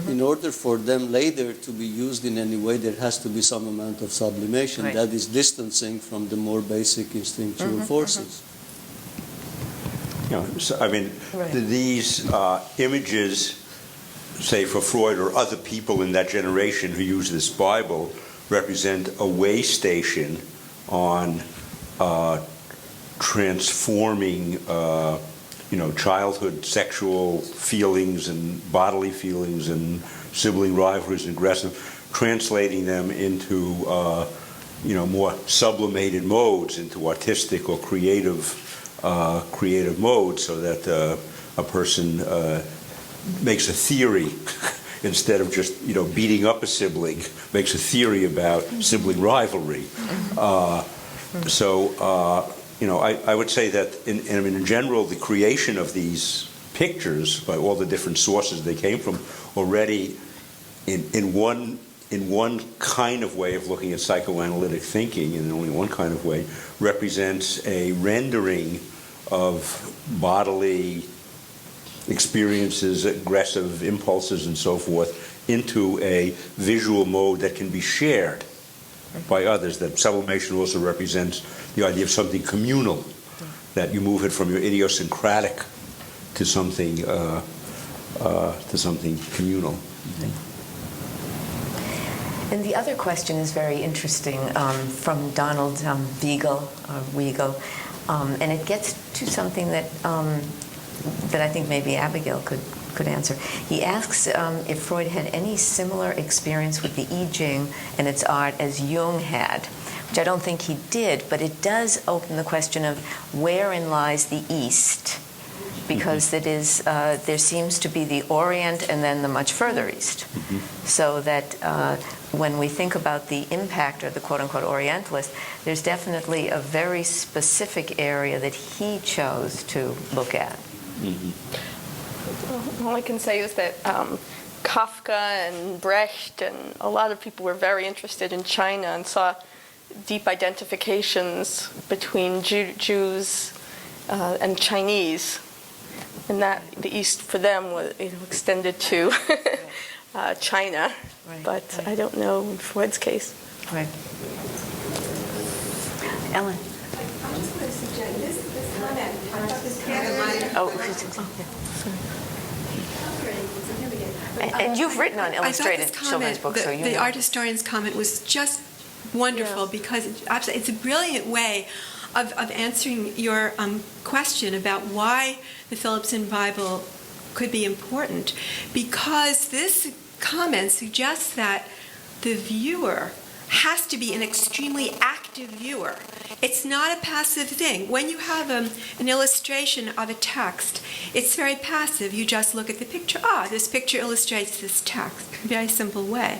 in order for them later to be used in any way, there has to be some amount of sublimation that is distancing from the more basic instinctual forces. So, I mean, these images, say for Freud or other people in that generation who use this Bible, represent a way station on transforming, childhood sexual feelings and bodily feelings and sibling rivalries and aggressive, translating them into, more sublimated modes, into artistic or creative modes, so that a person makes a theory instead of just beating up a sibling, makes a theory about sibling rivalry. I would say that in general, the creation of these pictures by all the different sources they came from already in one kind of way of looking at psychoanalytic thinking, and in only one kind of way, represents a rendering of bodily experiences, aggressive impulses, and so forth, into a visual mode that can be shared by others. That sublimation also represents the idea of something communal, that you move it from your idiosyncratic to something communal. And the other question is very interesting, from Donald Weigel, and it gets to something that I think maybe Abigail could answer. He asks if Freud had any similar experience with the I Ching and its art as Jung had, which I don't think he did, but it does open the question of wherein lies the East, because it is there seems to be the Orient and then the much further East, so that when we think about the impact of the quote-unquote Orientalist, there's definitely a very specific area that he chose to look at. All I can say is that Kafka and Brecht and a lot of people were very interested in China and saw deep identifications between Jews and Chinese, and that the East for them was extended to China. But I don't know in Freud's case. Right. Ellen. I just want to suggest this comment. I thought this And you've written on illustrated children's books, so you know. The art historian's comment was just wonderful, because it's a brilliant way of answering your question about why the Philippson Bible could be important, because this comment suggests that the viewer has to be an extremely active viewer. It's not a passive thing. When you have an illustration of a text, it's very passive. You just look at the picture. This picture illustrates this text. Very simple way.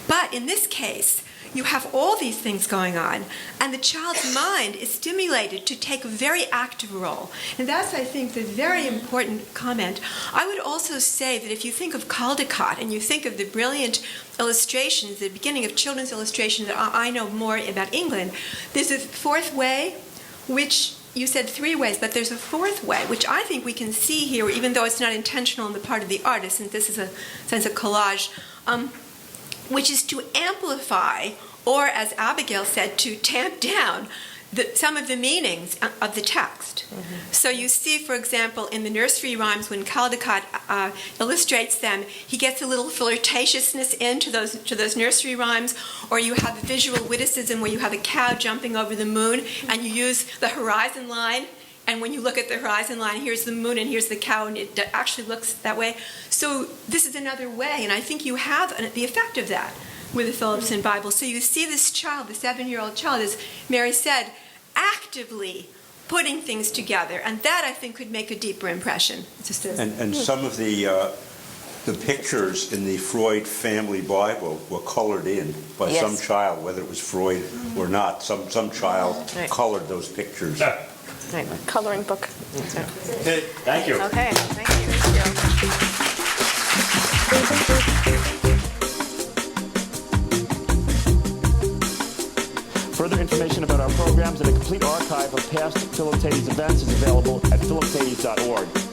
But in this case, you have all these things going on, and the child's mind is stimulated to take a very active role. And that's, I think, the very important comment. I would also say that if you think of Caldecott and you think of the brilliant illustrations, the beginning of children's illustration that I know more about England, there's a fourth way, which you said three ways, but there's a fourth way, which I think we can see here, even though it's not intentional on the part of the artist, and this is a sense of collage, which is to amplify, or as Abigail said, to tamp down some of the meanings of the text. So you see, for example, in the nursery rhymes, when Caldecott illustrates them, he gets a little flirtatiousness into those nursery rhymes, or you have a visual witticism where you have a cow jumping over the moon, and you use the horizon line. And when you look at the horizon line, here's the moon and here's the cow, and it actually looks that way. So this is another way, and I think you have the effect of that with the Philippson Bible. So you see this child, the 7-year-old child, as Mary said, actively putting things together. And that, I think, could make a deeper impression. And some of the pictures in the Freud family Bible were colored in by Yes. some child, whether it was Freud or not. Some child Right. colored those pictures. Right. Coloring book. Okay, thank you. Okay, thank you. Further information about our programs and a complete archive of past Philipptades events is available at philipptades.org.